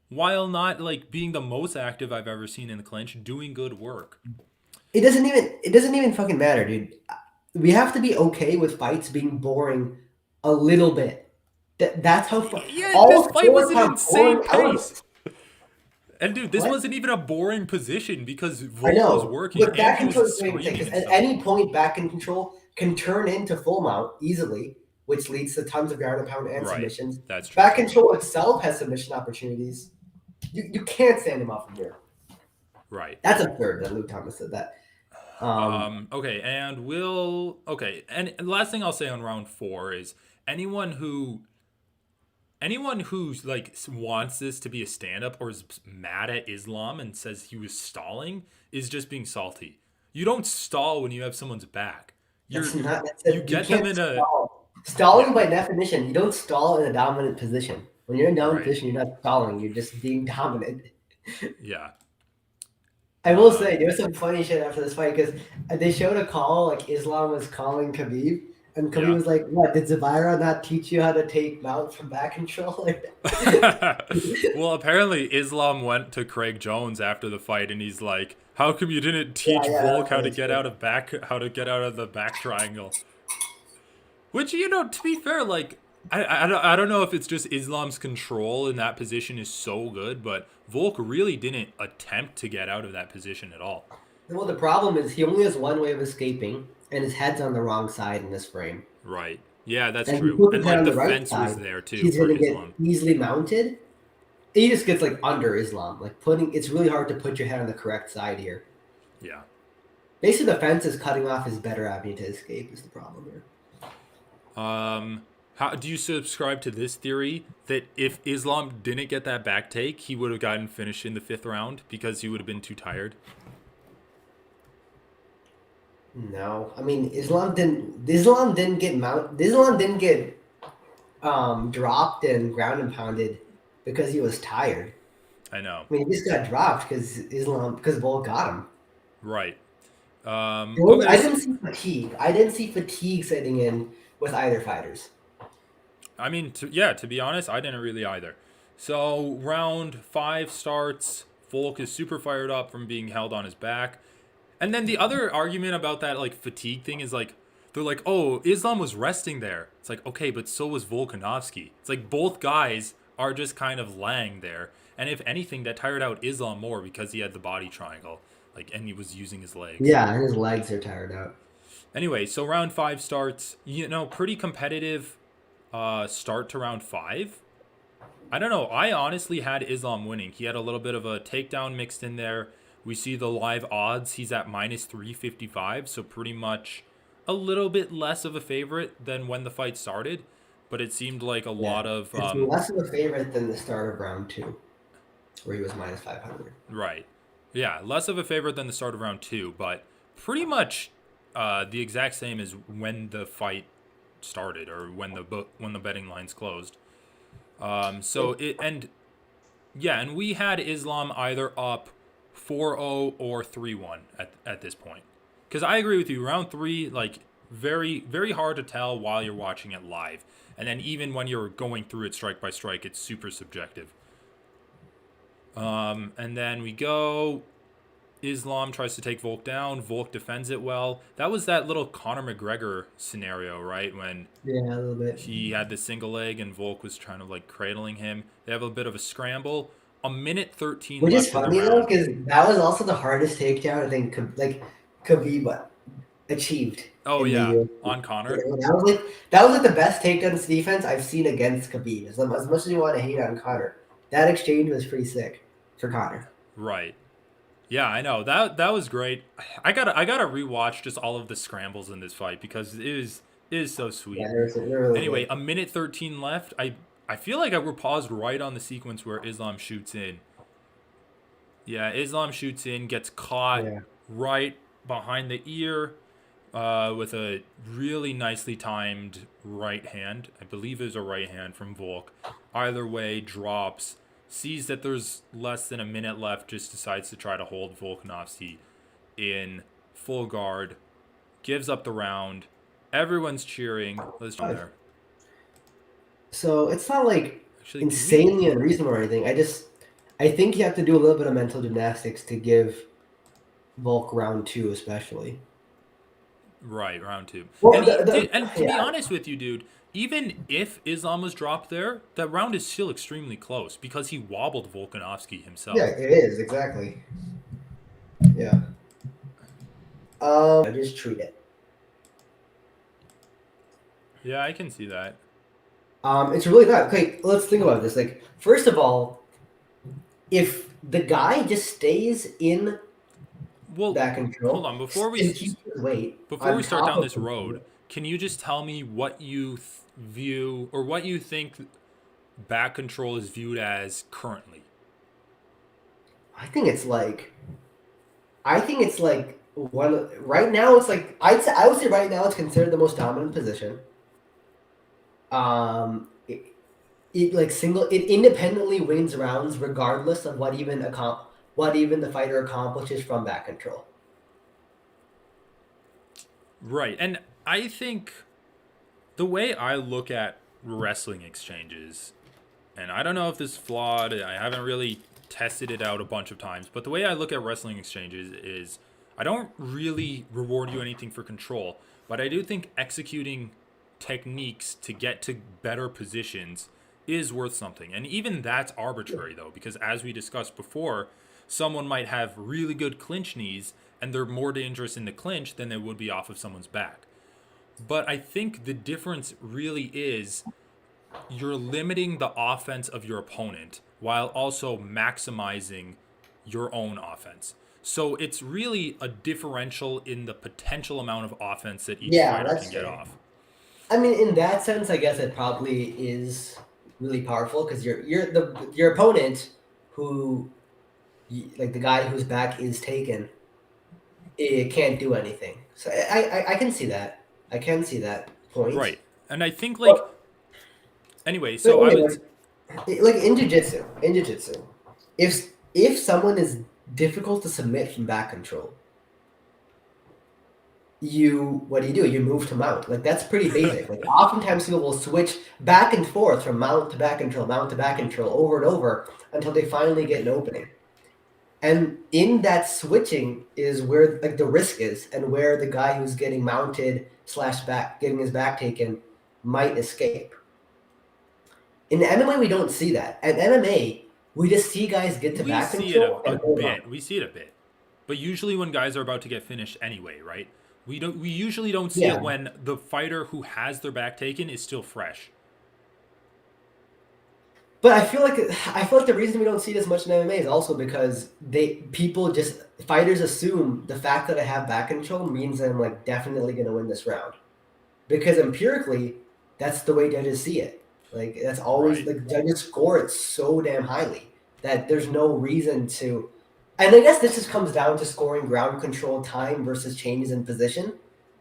while not like being the most active I've ever seen in the clinch, doing good work. It doesn't even fucking matter, dude. We have to be okay with fights being boring a little bit. That's how Yeah, all this fight was sports an have insane boring pace. elements. And dude, this What? wasn't even a boring position because I Volk was know, working but and back he control was is very insane screaming because and at stuff. any point, back in control can turn into full mount easily, which leads to tons of ground and pound and Right. submissions. That's true Back too. control itself has submission opportunities. You can't stand him off from here. Right. That's absurd that Luke Thomas said that. Okay, and the last thing I'll say on round 4 is anyone who anyone who's like wants this to be a stand up or is mad at Islam and says he was stalling is just being salty. You don't stall when you have someone's back. That's You're not. That's you it. You get them can't in a stall. Stalling yeah, by definition, you don't stall in a dominant position. When you're in a dominant right. position, you're not stalling. You're just being dominant. Yeah. I will say Um there was some funny shit after this fight because they showed a call like Islam was calling Khabib, and Khabib yeah. was like, "What did Zabira not teach you how to take mount from back control?" Like, Well, apparently Islam went to Craig Jones after the fight and he's like, "How come you didn't yeah, teach yeah, that Volk was funny how to get out of the back triangle?" Which, to be fair, like I don't know if it's just Islam's control in that position is so good, but Volk really didn't attempt to get out of that position at all. Well, the problem is he only has one way of escaping, and his head's on the wrong side in this frame. Right. Yeah, that's And if he true. puts And his head like on the the right fence was side, there too he's for gonna get Islam. easily mounted. He just gets like under Islam. Like it's really hard to put your head on the correct side here. Yeah. Basically, the fence is cutting off his better avenue to escape. Is the problem here? How do you subscribe to this theory that if Islam didn't get that back take, he would have gotten finished in the 5th round because he would have been too tired? No, I mean Islam didn't. Islam didn't get mount. Islam didn't get dropped and ground and pounded because he was tired. I know. I mean, he just got dropped because Bull got him. Right. I Okay. didn't see fatigue. I didn't see fatigue setting in with either fighters. I mean, to be honest, I didn't really either. So round 5 starts. Volk is super fired up from being held on his back. And then the other argument about that like fatigue thing is like they're like, oh, Islam was resting there. It's like, okay, but so was Volkanovski. It's like both guys are just kind of laying there. And if anything, that tired out Islam more because he had the body triangle. Like, and he was using his legs. Yeah, and his legs are tired out. Anyway, so round 5 starts. Pretty competitive start to round 5. I don't know. I honestly had Islam winning. He had a little bit of a takedown mixed in there. We see the live odds. He's at minus 355, so pretty much a little bit less of a favorite than when the fight started. But it seemed like a Yeah, lot of it's less of a favorite than the start of round two, where he was minus 500. right, yeah, less of a favorite than the start of round two, but pretty much the exact same as when the fight started or when the betting lines closed. So it and yeah, and we had Islam either up 4-0 or 3-1 at this point. Because I agree with you, round three, like very very hard to tell while you're watching it live, and then even when you're going through it strike by strike, it's super subjective. And then we go. Islam tries to take Volk down. Volk defends it well. That was that little Conor McGregor scenario, right? When Yeah, a little bit. he had the single leg and Volk was trying to like cradling him. They have a bit of a scramble. A minute 13 Which is left in the funny though, round. because that was also the hardest takedown I think Khabib achieved Oh in the yeah, UFC. on Connor. That was like the best takedowns defense I've seen against Khabib. As much as you want to hate on Connor, that exchange was pretty sick for Connor. Right. Yeah, I know. That was great. I gotta rewatch just all of the scrambles in this fight because it is so Yeah, sweet. they're really Anyway, good. a minute 13 left. I feel like I were paused right on the sequence where Islam shoots in. Yeah, Islam shoots in, gets caught Yeah. right behind the ear with a really nicely timed right hand. I believe it was a right hand from Volk. Either way, drops, sees that there's less than a minute left, just decides to try to hold Volkanovski in full guard, gives up the round. Everyone's cheering. Let's jump there. So it's not like Actually, can we? insanely unreasonable or anything. I think you have to do a little bit of mental gymnastics to give Volk round two, especially. Right, round two. Well, And and to be yeah, honest with you, dude, even if Islam was dropped there, that round is still extremely close because he wobbled Volkanovski yeah, himself. it is exactly. Yeah. I just treat it. Yeah, I can see that. It's really not. Okay, let's think about this. Like, first of all, if the guy just stays in Well, that hold control on and keeps his weight before on we start top down of this road, control, can you just tell me what you view or what you think back control is viewed as currently? I think it's like one right now. It's like I would say right now it's considered the most dominant position. It, it independently wins rounds regardless of what even the fighter accomplishes from back control. Right. And I think the way I look at wrestling exchanges, and I don't know if this is flawed, I haven't really tested it out a bunch of times, but the way I look at wrestling exchanges is I don't really reward you anything for control, but I do think executing techniques to get to better positions is worth something. And even that's arbitrary though, because as we discussed before, someone might have really good clinch knees and they're more dangerous in the clinch than they would be off of someone's back. But I think the difference really is you're limiting the offense of your opponent while also maximizing your own offense. So it's really a differential in the potential amount of offense that each Yeah, fighter can that's get fair. off. I mean, in that sense, I guess it probably is really powerful because your opponent who like the guy whose back is taken, it can't do anything. So I can see that. I can see that point. Right. And I think like But anyway, but so I would anyway, like in jiu-jitsu, if someone is difficult to submit from back control, what do? You move to mount. Like that's pretty basic. Like oftentimes people will switch back and forth from mount to back control, mount to back control over and over until they finally get an opening. And in that switching is where like the risk is and where the guy who's getting mounted slash back getting his back taken might escape. In MMA, we don't see that. At MMA, we just see guys get to we back see it control a and hold on. bit. We see it a bit. But usually when guys are about to get finished anyway, right? We usually don't see it Yeah, when the fighter who has their back taken is still fresh. But I feel like the reason we don't see this much in MMA is also because fighters assume the fact that I have back control means that I'm like definitely gonna win this round. Because empirically, that's the way judges see it. Like that's always Right. like judges score it so damn highly that there's no reason to. And I guess this just comes down to scoring ground control time versus changes in position.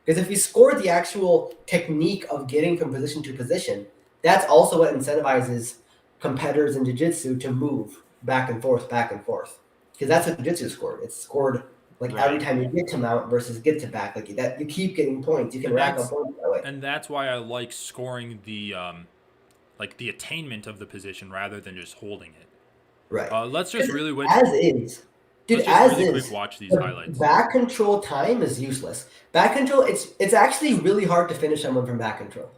Because if you score the actual technique of getting from position to position, that's also what incentivizes competitors in jiu-jitsu to move back and forth, back and forth. Because that's what jiu-jitsu scored. It's scored like every Right. time you get to mount versus get to back, like that, you keep getting points. You can And rack up that's points that way. and that's why I like scoring the like the attainment of the position rather than just holding it. Right. Let's just really As is, dude, let's just as really quick is, watch these the highlights. back control time is useless. Back control, it's actually really hard to finish someone from back control.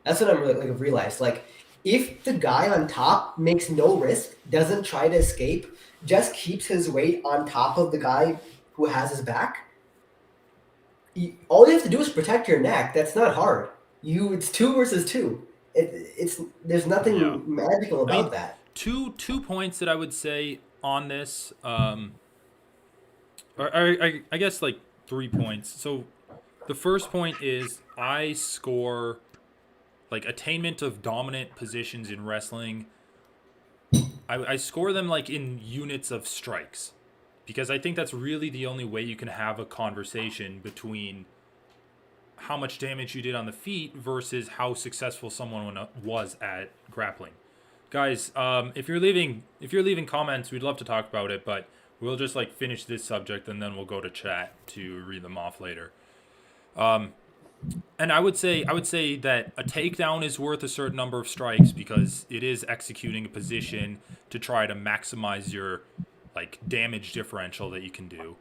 That's what I'm really like realized. Like, if the guy on top makes no risk, doesn't try to escape, just keeps his weight on top of the guy who has his back, all you have to do is protect your neck. That's not hard. It's 2 versus 2. It's there's Yeah. nothing magical I mean, about that. two points that I would say on this, or I guess like 3 points. So the first point is I score like attainment of dominant positions in wrestling. I score them like in units of strikes because I think that's really the only way you can have a conversation between how much damage you did on the feet versus how successful someone was at grappling. Guys, if you're leaving comments, we'd love to talk about it, but we'll just like finish this subject and then we'll go to chat to read them off later. And I would say that a takedown is worth a certain number of strikes because it is executing a position to try to maximize your like damage differential that you can do.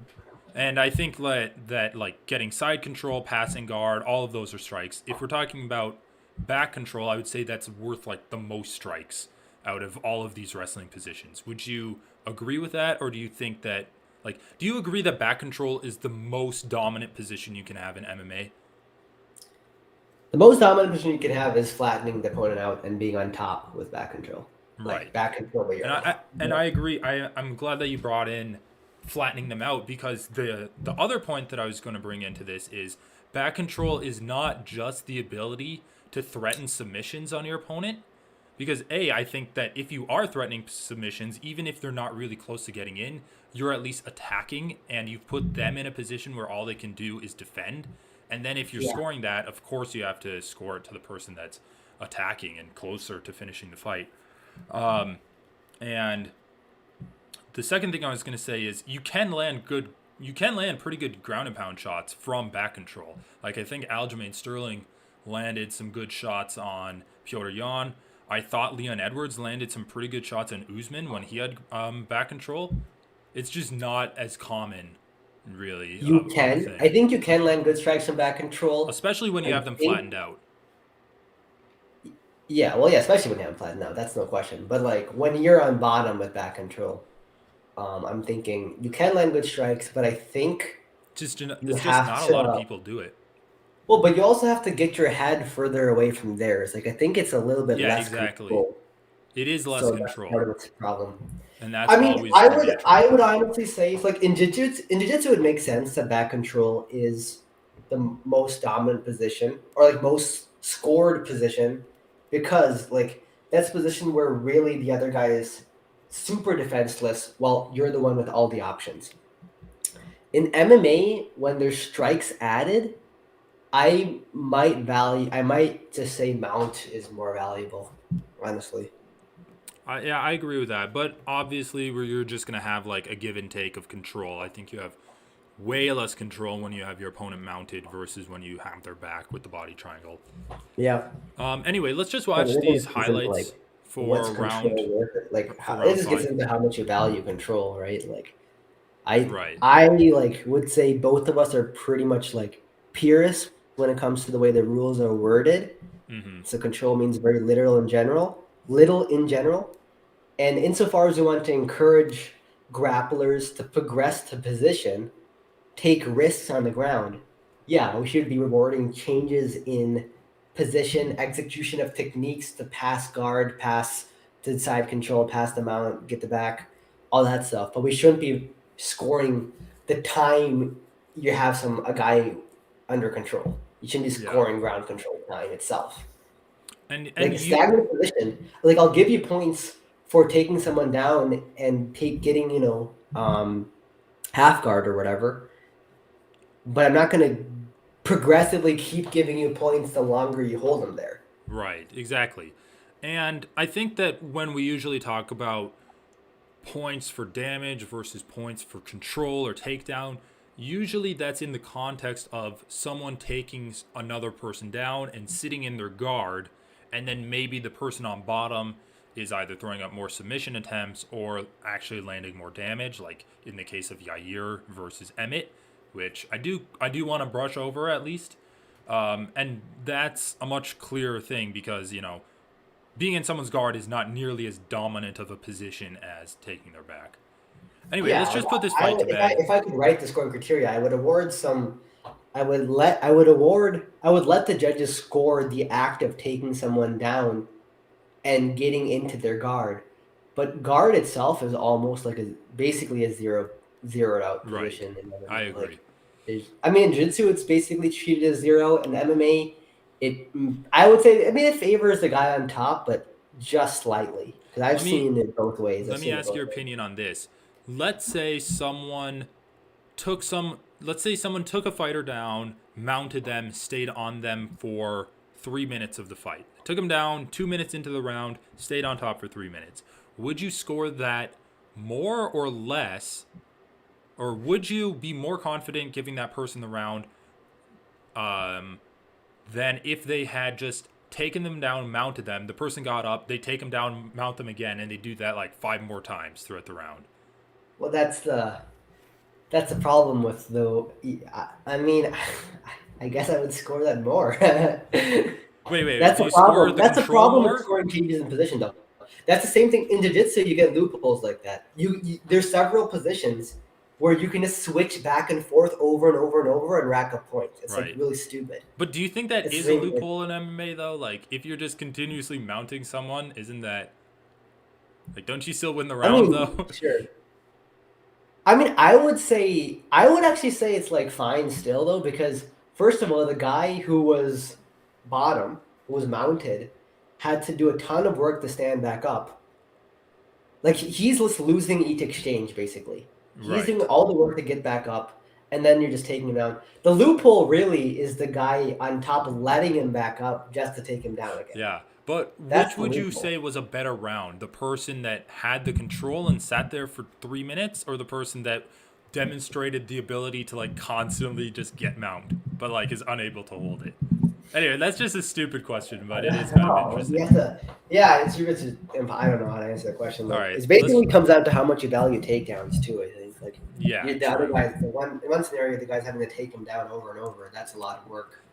And I think that like getting side control, passing guard, all of those are strikes. If we're talking about back control, I would say that's worth like the most strikes out of all of these wrestling positions. Would you agree with that, or do you think that like do you agree that back control is the most dominant position you can have in MMA? The most dominant position you can have is flattening the opponent out and being on top with back control. Like Right. back control where you're And on top. I agree. I'm glad that you brought in flattening them out because the other point that I was going to bring into this is back control is not just the ability to threaten submissions on your opponent. Because I think that if you are threatening submissions, even if they're not really close to getting in, you're at least attacking and you've put them in a position where all they can do is defend. And then if you're Yeah. scoring that, of course you have to score it to the person that's attacking and closer to finishing the fight. And the second thing I was going to say is you can land pretty good ground and pound shots from back control. Like I think Aljamain Sterling landed some good shots on Petr Yan. I thought Leon Edwards landed some pretty good shots on Usman when he had back control. It's just not as common, really. You can. I think you can land good strikes from back control. Especially when you have them flattened out. Yeah, well, yeah, especially when you have flattened out. That's no question. But like when you're on bottom with back control, I'm thinking you can land good strikes, but I think It's just not have a lot of people do it. Well, but you also have to get your head further away from theirs. Like I think it's a little bit less control. It is less So control. That's part of its problem. And that's always I would honestly say if like in jiu-jitsu it makes sense that back control is the most dominant position or like most scored position because like that's a position where really the other guy is super defenseless while you're the one with all the options. In MMA, when there's strikes added, I might just say mount is more valuable, honestly. Yeah, I agree with that. But obviously, where you're just going to have like a give and take of control. I think you have way less control when you have your opponent mounted versus when you have their back with the body triangle. Yeah. Anyway, let's just watch these highlights for round. Like round it just gets 5. into how much you value control, right? Like I Right. I like would say both of us are pretty much like purists when it comes to the way the rules are worded. Mm-hmm. So control means very little in general. And insofar as we want to encourage grapplers to progress to position, take risks on the ground, yeah, we should be rewarding changes in position, execution of techniques to pass guard, pass decide control, pass the mount, get the back, all that stuff. But we shouldn't be scoring the time you have a guy under control. You shouldn't be Yeah. scoring ground control time itself. And Like you stagnant position, like I'll give you points for taking someone down and getting half guard or whatever, but I'm not going to progressively keep giving you points the longer you hold them there. right, exactly. And I think that when we usually talk about points for damage versus points for control or takedown, usually that's in the context of someone taking another person down and sitting in their guard, and then maybe the person on bottom is either throwing up more submission attempts or actually landing more damage, like in the case of Yair versus Emmett, which I do want to brush over at least. And that's a much clearer thing because, being in someone's guard is not nearly as dominant of a position as taking their back. Anyway, Yeah, let's just put this fight to bed. if I could write the scoring criteria, I would award some. I would let the judges score the act of taking someone down and getting into their guard, but guard itself is almost like basically a zeroed out Right. position in I MMA. agree. In jiu-jitsu, it's basically treated as zero. In MMA, I would say, it favors the guy on top, but just slightly. Because I've Let me seen it both ways. let me ask your opinion on this. Let's say someone took a fighter down, mounted them, stayed on them for 3 minutes of the fight. Took them down 2 minutes into the round, stayed on top for 3 minutes. Would you score that more or less, or would you be more confident giving that person the round than if they had just taken them down, mounted them, the person got up, they take them down, mount them again, and they do that like 5 more times throughout the round? Well, that's the problem with the. I mean, I guess I would score that more. Wait. That's Do a you score problem. the That's a control problem with more? scoring changes in position, though. That's the same thing in jiu-jitsu. You get loopholes like that. There's several positions where you can just switch back and forth over and over and over and rack up points. It's like Right. really stupid. But do you think that It's is the a same, like, loophole in MMA though? Like, if you're just continuously mounting someone, isn't that like, don't you still win the round though? sure. I would actually say it's like fine still though, because first of all, the guy who was bottom, who was mounted, had to do a ton of work to stand back up. Like he's just losing each exchange basically. He's doing Right. all the work to get back up, and then you're just taking him down. The loophole really is the guy on top letting him back up just to take him down again. Yeah. But That's which the would you loophole. say was a better round? The person that had the control and sat there for 3 minutes, or the person that demonstrated the ability to like constantly just get mount, but like is unable to hold it? Anyway, that's just a stupid question, but it is kind of No, you interesting. have to. Yeah, I don't know how to answer that question. All Like, right. it Let's basically comes down to how much you value takedowns too. I think like Yeah, the other true. guys, in one scenario, the guy's having to take him down over and over. That's a lot of work.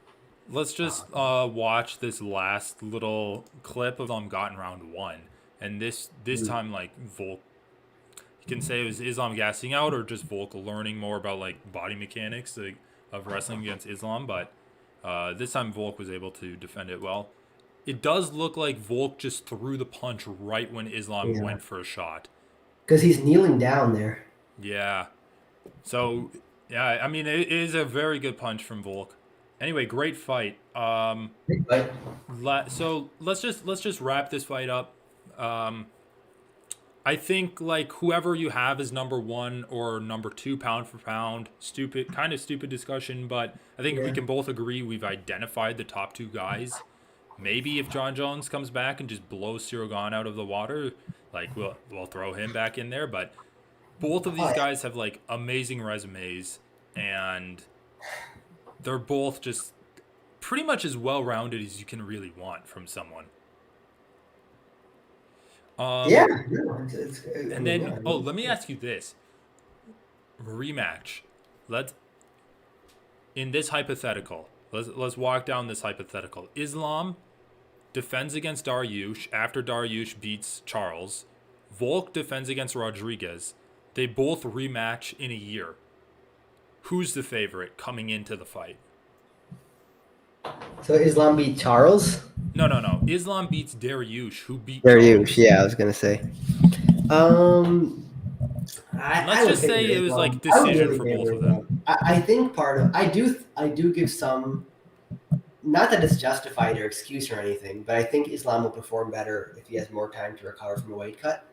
Let's just Um, watch this last little clip of gotten round 1. And this time like Volk, you can say it was Islam gassing out or just Volk learning more about like body mechanics of wrestling against Islam, but this time Volk was able to defend it well. It does look like Volk just threw the punch right when Islam yeah, went for a shot. because he's kneeling down there. Yeah. So yeah, I mean it is a very good punch from Volk. Anyway, great fight. But So let's just wrap this fight up. Um, I think like whoever you have as number 1 or number 2 pound for pound, kind of stupid discussion, but I think we yeah, can both agree we've identified the top 2 guys. Maybe if John Jones comes back and just blows Cyril Gane out of the water, like we'll throw him back in there. But both of oh, these yeah. guys have like amazing resumes, and they're both just pretty much as well rounded as you can really want from someone. Yeah, Um, no, I and mean, yeah, then, oh, let me ask you this: rematch. Let's in this hypothetical. Let's walk down this hypothetical. Islam defends against Dariush after Dariush beats Charles. Volk defends against Rodriguez. They both rematch in a year. Who's the favorite coming into the fight? So Islam beat Charles. No. Islam beats Dariush, who beat Dariush, Charles. yeah, I was gonna say. Um, And I let's would just favor say it was like Islam. I would decision really for both favor of them. Islam. I think part of I do give some, not that it's justified or excuse or anything, but I think Islam will perform better if he has more time to recover from a weight cut.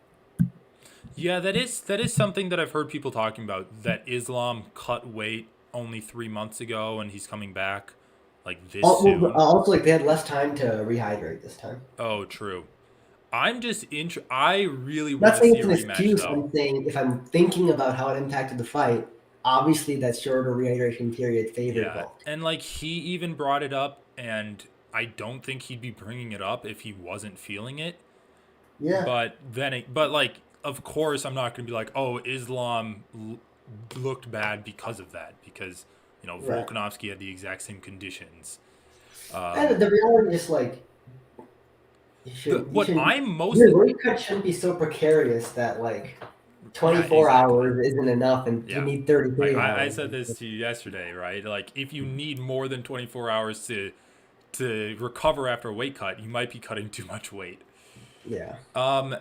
Yeah, that is something that I've heard people talking about. That Islam cut weight only 3 months ago, and he's coming back like this soon. Also, like they had less time to rehydrate this time. Oh, true. I really I'm want not to saying see it's a an rematch excuse. though. I'm saying if I'm thinking about how it impacted the fight, obviously that shorter rehydration period favored Yeah, Volk. and like he even brought it up, and I don't think he'd be bringing it up if he wasn't feeling it. Yeah, But like, of course, I'm not going to be like, oh, looked bad because of that, because right. Volkanovski had the exact same conditions. And the reality is like you The should you what should I'm most your weight cut shouldn't be so precarious that like Yeah, 24 exactly. hours isn't enough and you Yeah. need Like 33 I hours. said this to you yesterday, right? Like if you need more than 24 hours to recover after a weight cut, you might be cutting too much weight. Yeah. Um,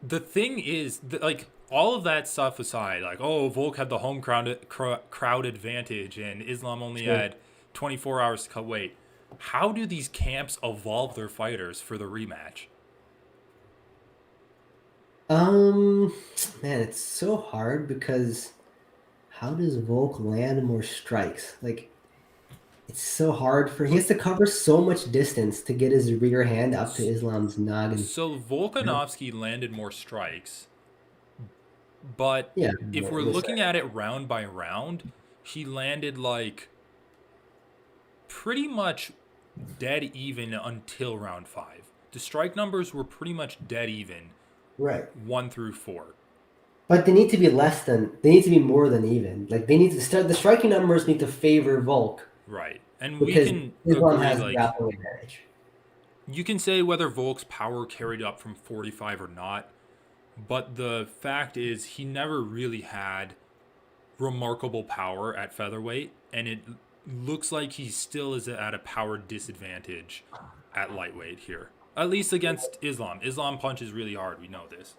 the thing is, like all of that stuff aside, like oh, Volk had the home crowd advantage, and Islam only Sure. had 24 hours to cut weight. How do these camps evolve their fighters for the rematch? Um, man, it's so hard because how does Volk land more strikes? Like it's so hard for he has to cover so much distance to get his rear hand up to Islam's noggin. So Volkanovski landed more strikes, but Yeah, if we're in this looking at way. it round by round, he landed like pretty much dead even until round 5. The strike numbers were pretty much dead even Right. 1 through 4. But they need to be more than even. Like they need to start the striking numbers need to favor Volk Right. And we because can Islam agree has the like grappling advantage. you can say whether Volk's power carried up from 45 or not, but the fact is he never really had remarkable power at featherweight, and it looks like he still is at a power disadvantage at lightweight here. At least against Islam. Islam punches really hard. We know this.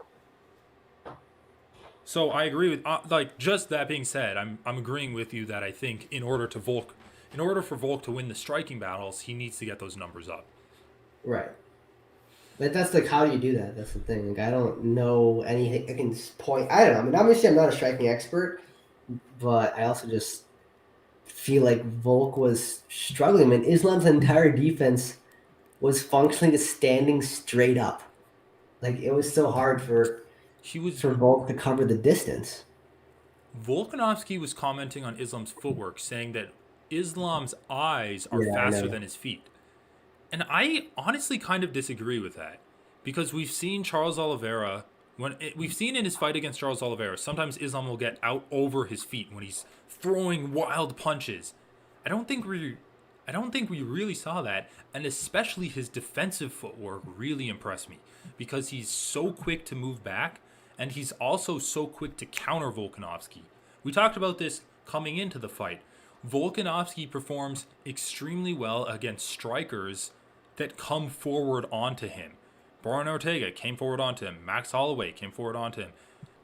So I agree with like just that being said, I'm agreeing with you that I think in order for Volk to win the striking battles, he needs to get those numbers up. Right. But that's like how do you do that? That's the thing. Like I don't know anything. I can just point. I don't know. I mean, obviously I'm not a striking expert, but I also just feel like Volk was struggling. I mean, Islam's entire defense was functionally just standing straight up. Like it was so hard He was for Volk to cover the distance. Volkanovski was commenting on Islam's footwork, saying that Islam's eyes are Yeah, I faster know. than his feet. And I honestly kind of disagree with that because we've seen Charles Oliveira we've seen in his fight against Charles Oliveira, sometimes Islam will get out over his feet when he's throwing wild punches. I don't think we I don't think we really saw that, and especially his defensive footwork really impressed me because he's so quick to move back and he's also so quick to counter Volkanovski. We talked about this coming into the fight. Volkanovski performs extremely well against strikers that come forward onto him. Brian Ortega came forward onto him. Max Holloway came forward onto him.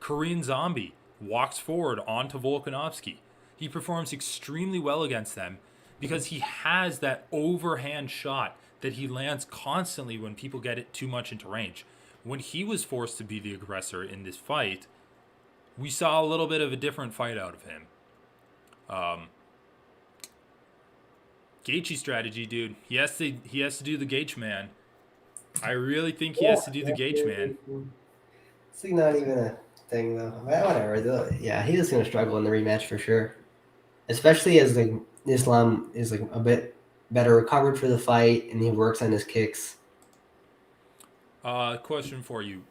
Korean Zombie walks forward onto Volkanovski. He performs extremely well against them because he has that overhand shot that he lands constantly when people get it too much into range. When he was forced to be the aggressor in this fight, we saw a little bit of a different fight out of him. Gaethje strategy, dude. He has to do the Gaethje man. I really think he has to do the Gaethje man. It's like not even a thing though. Whatever. Yeah, he is gonna struggle in the rematch for sure. Especially as like Islam is like a bit better recovered for the fight and he works on his kicks. Question for you: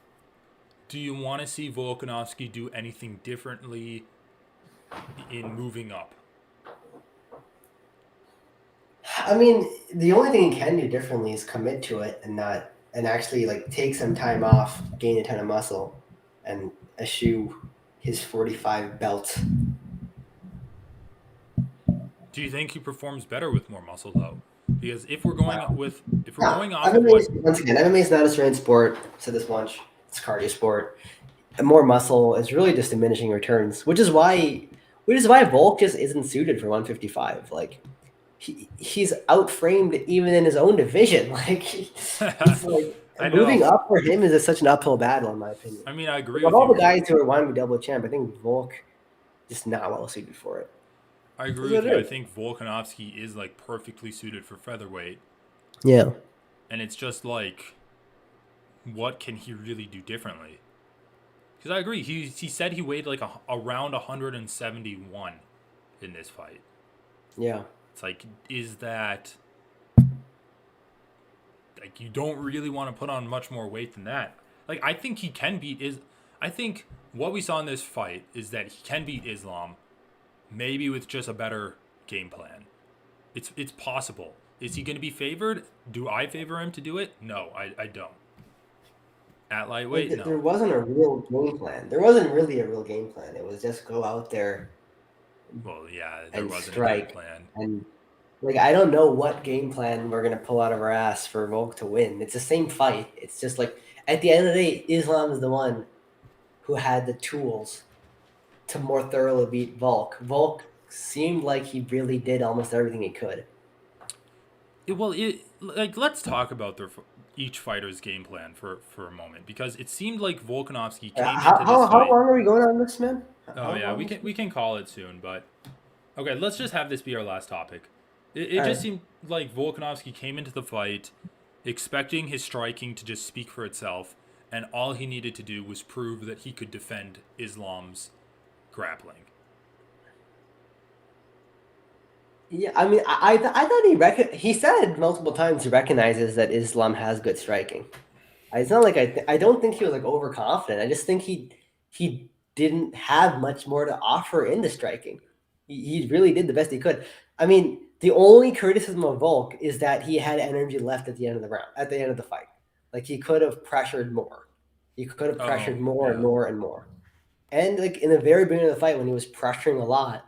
do you want to see Volkanovski do anything differently in moving up? I mean, the only thing he can do differently is commit to it and not and actually like take some time off, gain a ton of muscle, and eschew his 45 belt. Do you think he performs better with more muscle though? Because if we're going off of MMA what, is, once again, MMA is not a strength sport. I've said this much. It's a cardio sport. And more muscle is really just diminishing returns, which is why Volk just isn't suited for 155. Like he's outframed even in his own division. Like it's like I moving know. up for him is such an uphill battle, in my opinion. I mean, I agree Of with all you the here. guys who are wanting to be double champ, I think Volk just not well suited for it. I agree That's with what you. it I is. think Volkanovski is like perfectly suited for featherweight, Yeah. and it's just like, what can he really do differently? Because I agree. He said he weighed like around 171 in this fight. Yeah. It's like, is that like you don't really want to put on much more weight than that? Like I think he can beat is. I think what we saw in this fight is that he can beat Islam, maybe with just a better game plan. It's possible. Is he going to be favored? Do I favor him to do it? No, I don't. At lightweight, There no. wasn't a real game plan. There wasn't really a real game plan. It was just go out there Well, yeah, there and wasn't a game strike. plan. And like I don't know what game plan we're gonna pull out of our ass for Volk to win. It's the same fight. It's just like at the end of the day, Islam is the one who had the tools to more thoroughly beat Volk. Volk seemed like he really did almost everything he could. Like let's talk about each fighter's game plan for a moment because it seemed like Volkanovski came How, into this how fight. long are we going on this, man? Oh How yeah, long? we can call it soon, but okay, let's just have this be our last topic. It All just right. seemed like Volkanovski came into the fight expecting his striking to just speak for itself, and all he needed to do was prove that he could defend Islam's grappling. Yeah, I mean, I thought he said multiple times he recognizes that Islam has good striking. It's not like I don't think he was like overconfident. I just think he didn't have much more to offer in the striking. He really did the best he could. I mean, the only criticism of Volk is that he had energy left at the end of the round, at the end of the fight. Like he could have pressured more. He could have Oh pressured more and yeah. more and more. And like in the very beginning of the fight, when he was pressuring a lot,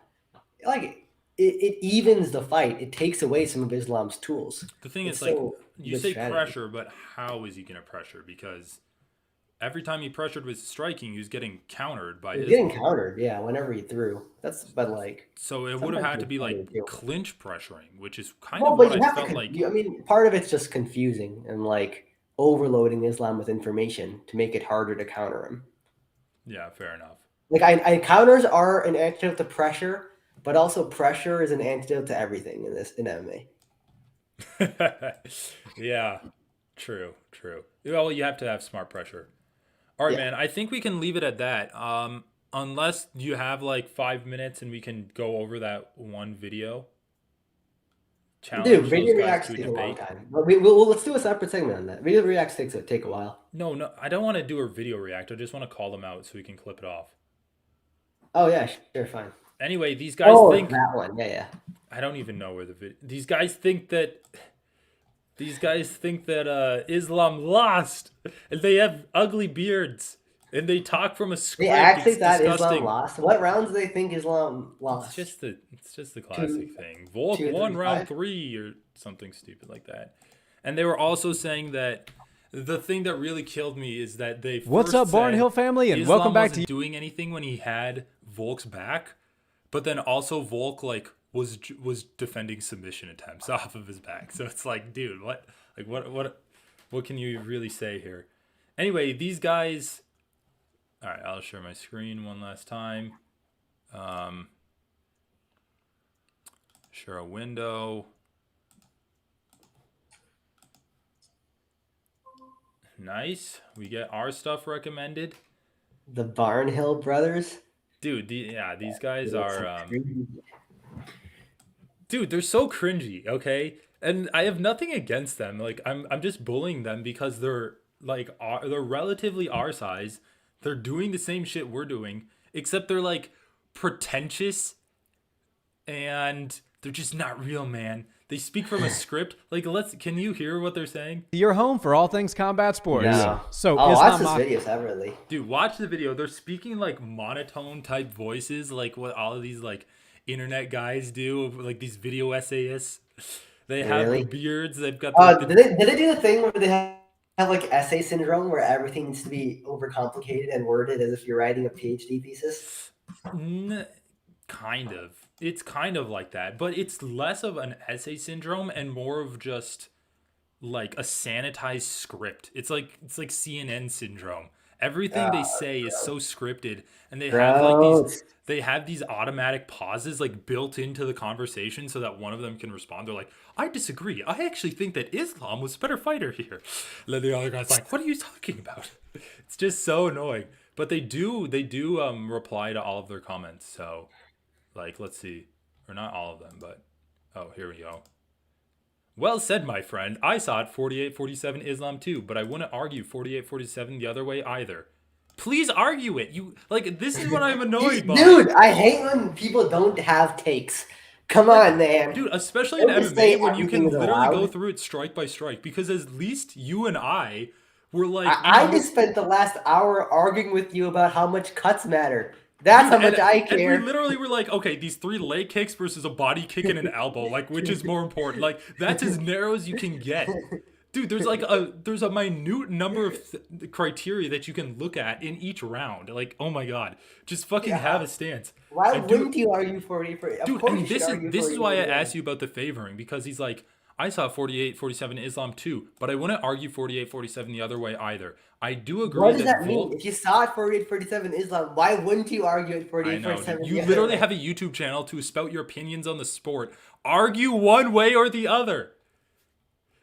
like it evens the fight. It takes away some of Islam's tools. The thing It's is, like, still a you good say strategy. pressure, but how is he going to pressure? Because every time he pressured with striking, he was getting countered by He was getting Islam. countered, yeah, whenever he threw. But like So it would have sometimes had he to was be funny like too. clinch pressuring, which is kind Well, of what but I you have to. felt like. I mean, part of it's just confusing and like overloading Islam with information to make it harder to counter him. Yeah, fair enough. Like I counters are an antidote to pressure, but also pressure is an antidote to everything in MMA. Yeah, true. Well, you have to have smart pressure. All right, Yeah, man. I think we can leave it at that. Unless you have like 5 minutes and we can go over that one video, dude, challenge those video guys reacts to a take a long debate. time. But let's do a separate segment on that. Video reacts take a while. No, I don't want to do a video react. I just want to call them out so we can clip it off. Oh yeah, sure, fine. Anyway, these guys Oh, it's think that one. Yeah, yeah. I don't even know where the these guys think that Islam lost and they have ugly beards and they talk from a They script. actually It's thought Islam disgusting. lost. What rounds do they think Islam It's lost? just the classic Two, thing. Volk two, won three, round five. 3 or something stupid like that. And they were also saying that the thing that really killed me is that they What's first up, Barnhill said family, and Islam welcome back wasn't to doing anything when he had Volk's back, but then also Volk like was defending submission attempts off of his back. So it's like, dude, what can you really say here? Anyway, these guys. All right, I'll share my screen one last time. Share a window. Nice. We get our stuff recommended. The Barnhill brothers. Dude, these guys are Crazy. dude, they're so cringy, okay? And I have nothing against them. Like I'm just bullying them because they're relatively our size. They're doing the same shit we're doing, except they're like pretentious and they're just not real, man. They speak from a script. Like can you hear what they're saying? your home for all things combat sports. No. So I'll watch Islam this video separately. Dude, watch the video. They're speaking like monotone type voices, like what all of these like internet guys do, like these video essayists. They have the Really? beards. They've got the Did they do the thing where they have like essay syndrome, where everything needs to be overcomplicated and worded as if you're writing a PhD thesis? kind of. It's kind of like that, but it's less of an essay syndrome and more of just like a sanitized script. It's like CNN syndrome. Everything they say is so scripted, and Gross. they have these automatic pauses like built into the conversation so that one of them can respond. They're like, "I disagree. I actually think that Islam was a better fighter here." And then the other guy's like, "What are you talking about?" It's just so annoying. But they do reply to all of their comments. So, like, let's see, or not all of them, but oh, here we go. Well said, my friend. I saw it 48-47 Islam too, but I wouldn't argue 48-47 the other way either. Please argue it. You like this is what I'm annoyed by. Dude, I hate when people don't have takes. Come on, man. Dude, especially in Don't just MMA say when you everything can is literally go allowed. through it strike by strike, because at least you and I were like, I just spent the last hour arguing with you about how much cuts matter. That's how much I and we care. literally were like, okay, these 3 leg kicks versus a body kick and an elbow, like which is more important? Like that's as narrow as you can get. Dude, there's a minute number of criteria that you can look at in each round. Like, oh my god, just fucking have a stance. Why And wouldn't you argue 40 for Of dude, course and you should argue this 40 is why I for asked you about the favoring, because he's like, I saw 48-47 Islam too, but I wouldn't argue 48-47 the other way either. I do agree What does that that mean? If you saw it 48-47 Islam, why wouldn't you argue it I know, 48-47 dude. the You other literally way? have a YouTube channel to spout your opinions on the sport. Argue one way or the other.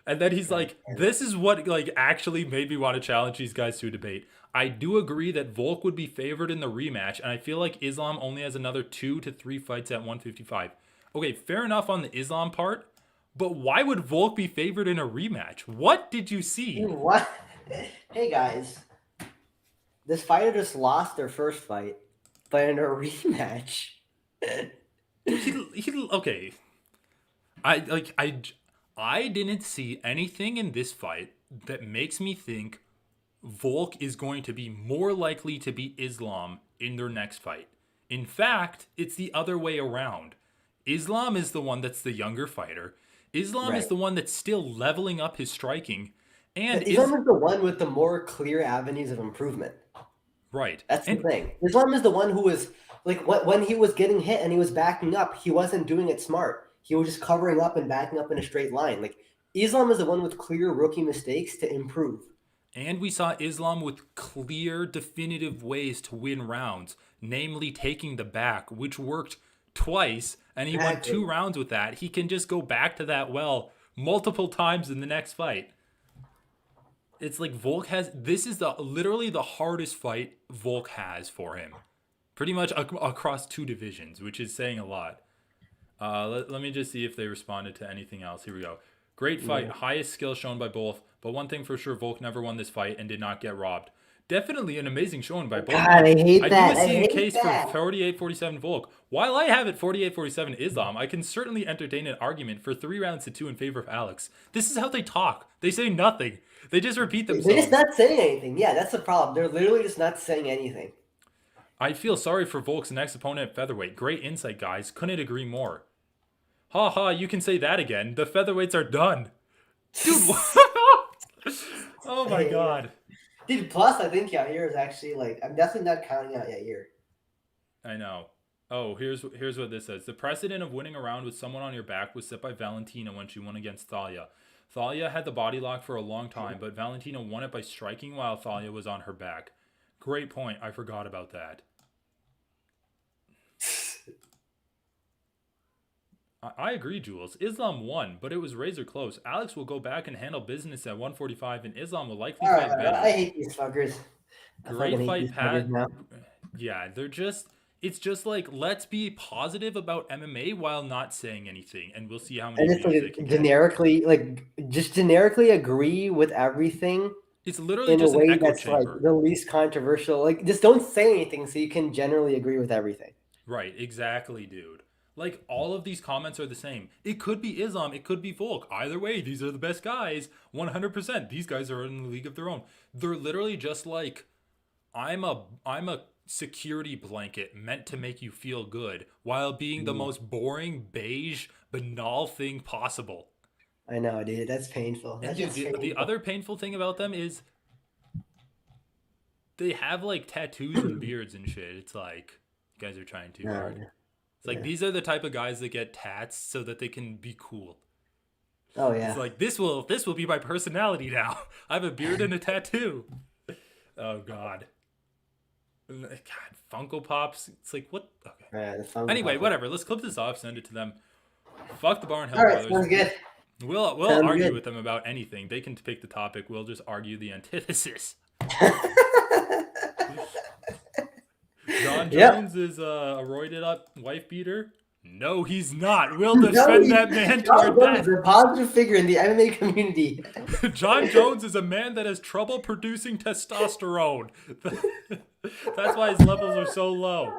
And then he's like, this is what like actually made me want to challenge these guys to a debate. I do agree that Volk would be favored in the rematch, and I feel like Islam only has another 2 to 3 fights at 155. Okay, fair enough on the Islam part, but why would Volk be favored in a rematch? What did you see? Dude, what? Hey guys, this fighter just lost their first fight, but in a rematch. He okay. I didn't see anything in this fight that makes me think Volk is going to be more likely to beat Islam in their next fight. In fact, it's the other way around. Islam is the one that's the younger fighter. Islam is Right. the one that's still leveling up his striking, and Islam is the one with the more clear avenues of improvement. right. That's the And thing. Islam is the one who was like when he was getting hit and he was backing up, he wasn't doing it smart. He was just covering up and backing up in a straight line. Like Islam is the one with clear rookie mistakes to improve. And we saw Islam with clear, definitive ways to win rounds, namely taking the back, which worked twice, and he won Exactly. 2 rounds with that. He can just go back to that well multiple times in the next fight. It's like Volk has. This is literally the hardest fight Volk has for him, pretty much across 2 divisions, which is saying a lot. Let me just see if they responded to anything else. Here we go. Great fight. Highest skill shown by both. But one thing for sure, Volk never won this fight and did not get robbed. Definitely an amazing showing by both. God, I hate I that. do I see a hate case that. for 48-47 Volk. While I have it 48-47 Islam, I can certainly entertain an argument for 3 rounds to 2 in favor of Alex. This is how they talk. They say nothing. They just repeat They're themselves. just not saying anything. Yeah, that's the problem. They're literally just not saying anything. I feel sorry for Volk's next opponent at featherweight. Great insight, guys. Couldn't agree more. Ha ha, you can say that again. The featherweights are done. Dude, oh my god. Dude, plus I think Yair is actually like I'm definitely not counting out Yair. I know. Oh, here's what this says. The precedent of winning a round with someone on your back was set by Valentina when she won against Thalia. Thalia had the body lock for a long time, but Valentina won it by striking while Thalia was on her back. Great point. I forgot about that. I agree, Jules. Islam won, but it was razor close. Alex will go back and handle business at 145, and Islam will likely All fight right, better. I hate these fuckers. I Great fucking hate fight, these Pat. fuckers now. Yeah, it's just like, let's be positive about MMA while not saying anything, and we'll see how many And it's views they like can get. just generically agree with everything It's literally in a just an way echo that's like chamber. the least controversial. Like, just don't say anything so you can generally agree with everything. Right, exactly, dude. Like, all of these comments are the same. It could be Islam, it could be Volk. Either way, these are the best guys. 100%. These guys are in a league of their own. They're literally just like, I'm a security blanket meant to make you feel good while being the most boring, beige, banal thing possible. I know, dude. That's painful. And That's dude, just the painful. other painful thing about them is they have like tattoos and beards and shit. It's like you guys are trying too hard. It's like Yeah. these are the type of guys that get tats so that they can be cool. Oh It's yeah. like this will be my personality now. I have a beard and a tattoo. Oh god. God, Funko Pops. It's like what? Okay. Yeah, the Funko Anyway, Pop. whatever. Let's clip this off. Send it to them. Fuck the Barnhill All right, brothers. sounds good. We'll Sounds argue good. with them about anything. They can pick the topic. We'll just argue the antithesis. John Yep. Jones is a roided up wife beater. No, he's not. We'll defend that man to our John Jones death. is a positive figure in the MMA community. John Jones is a man that has trouble producing testosterone. That's why his levels are so low.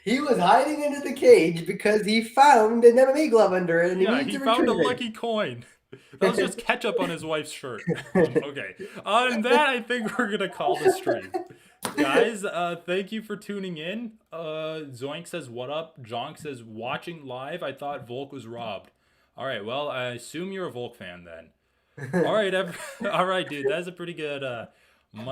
He was hiding under the cage because he found an MMA glove under it, and he Yeah, needed he to found a retrieve it. lucky coin. That was just ketchup on his wife's shirt. Okay. On that, I think we're going to call the stream. Guys, thank you for tuning in. Zoink says, what up? Jonk says, watching live. I thought Volk was robbed. All right, well, I assume you're a Volk fan then. All right, all right, dude. That's a pretty good Monday.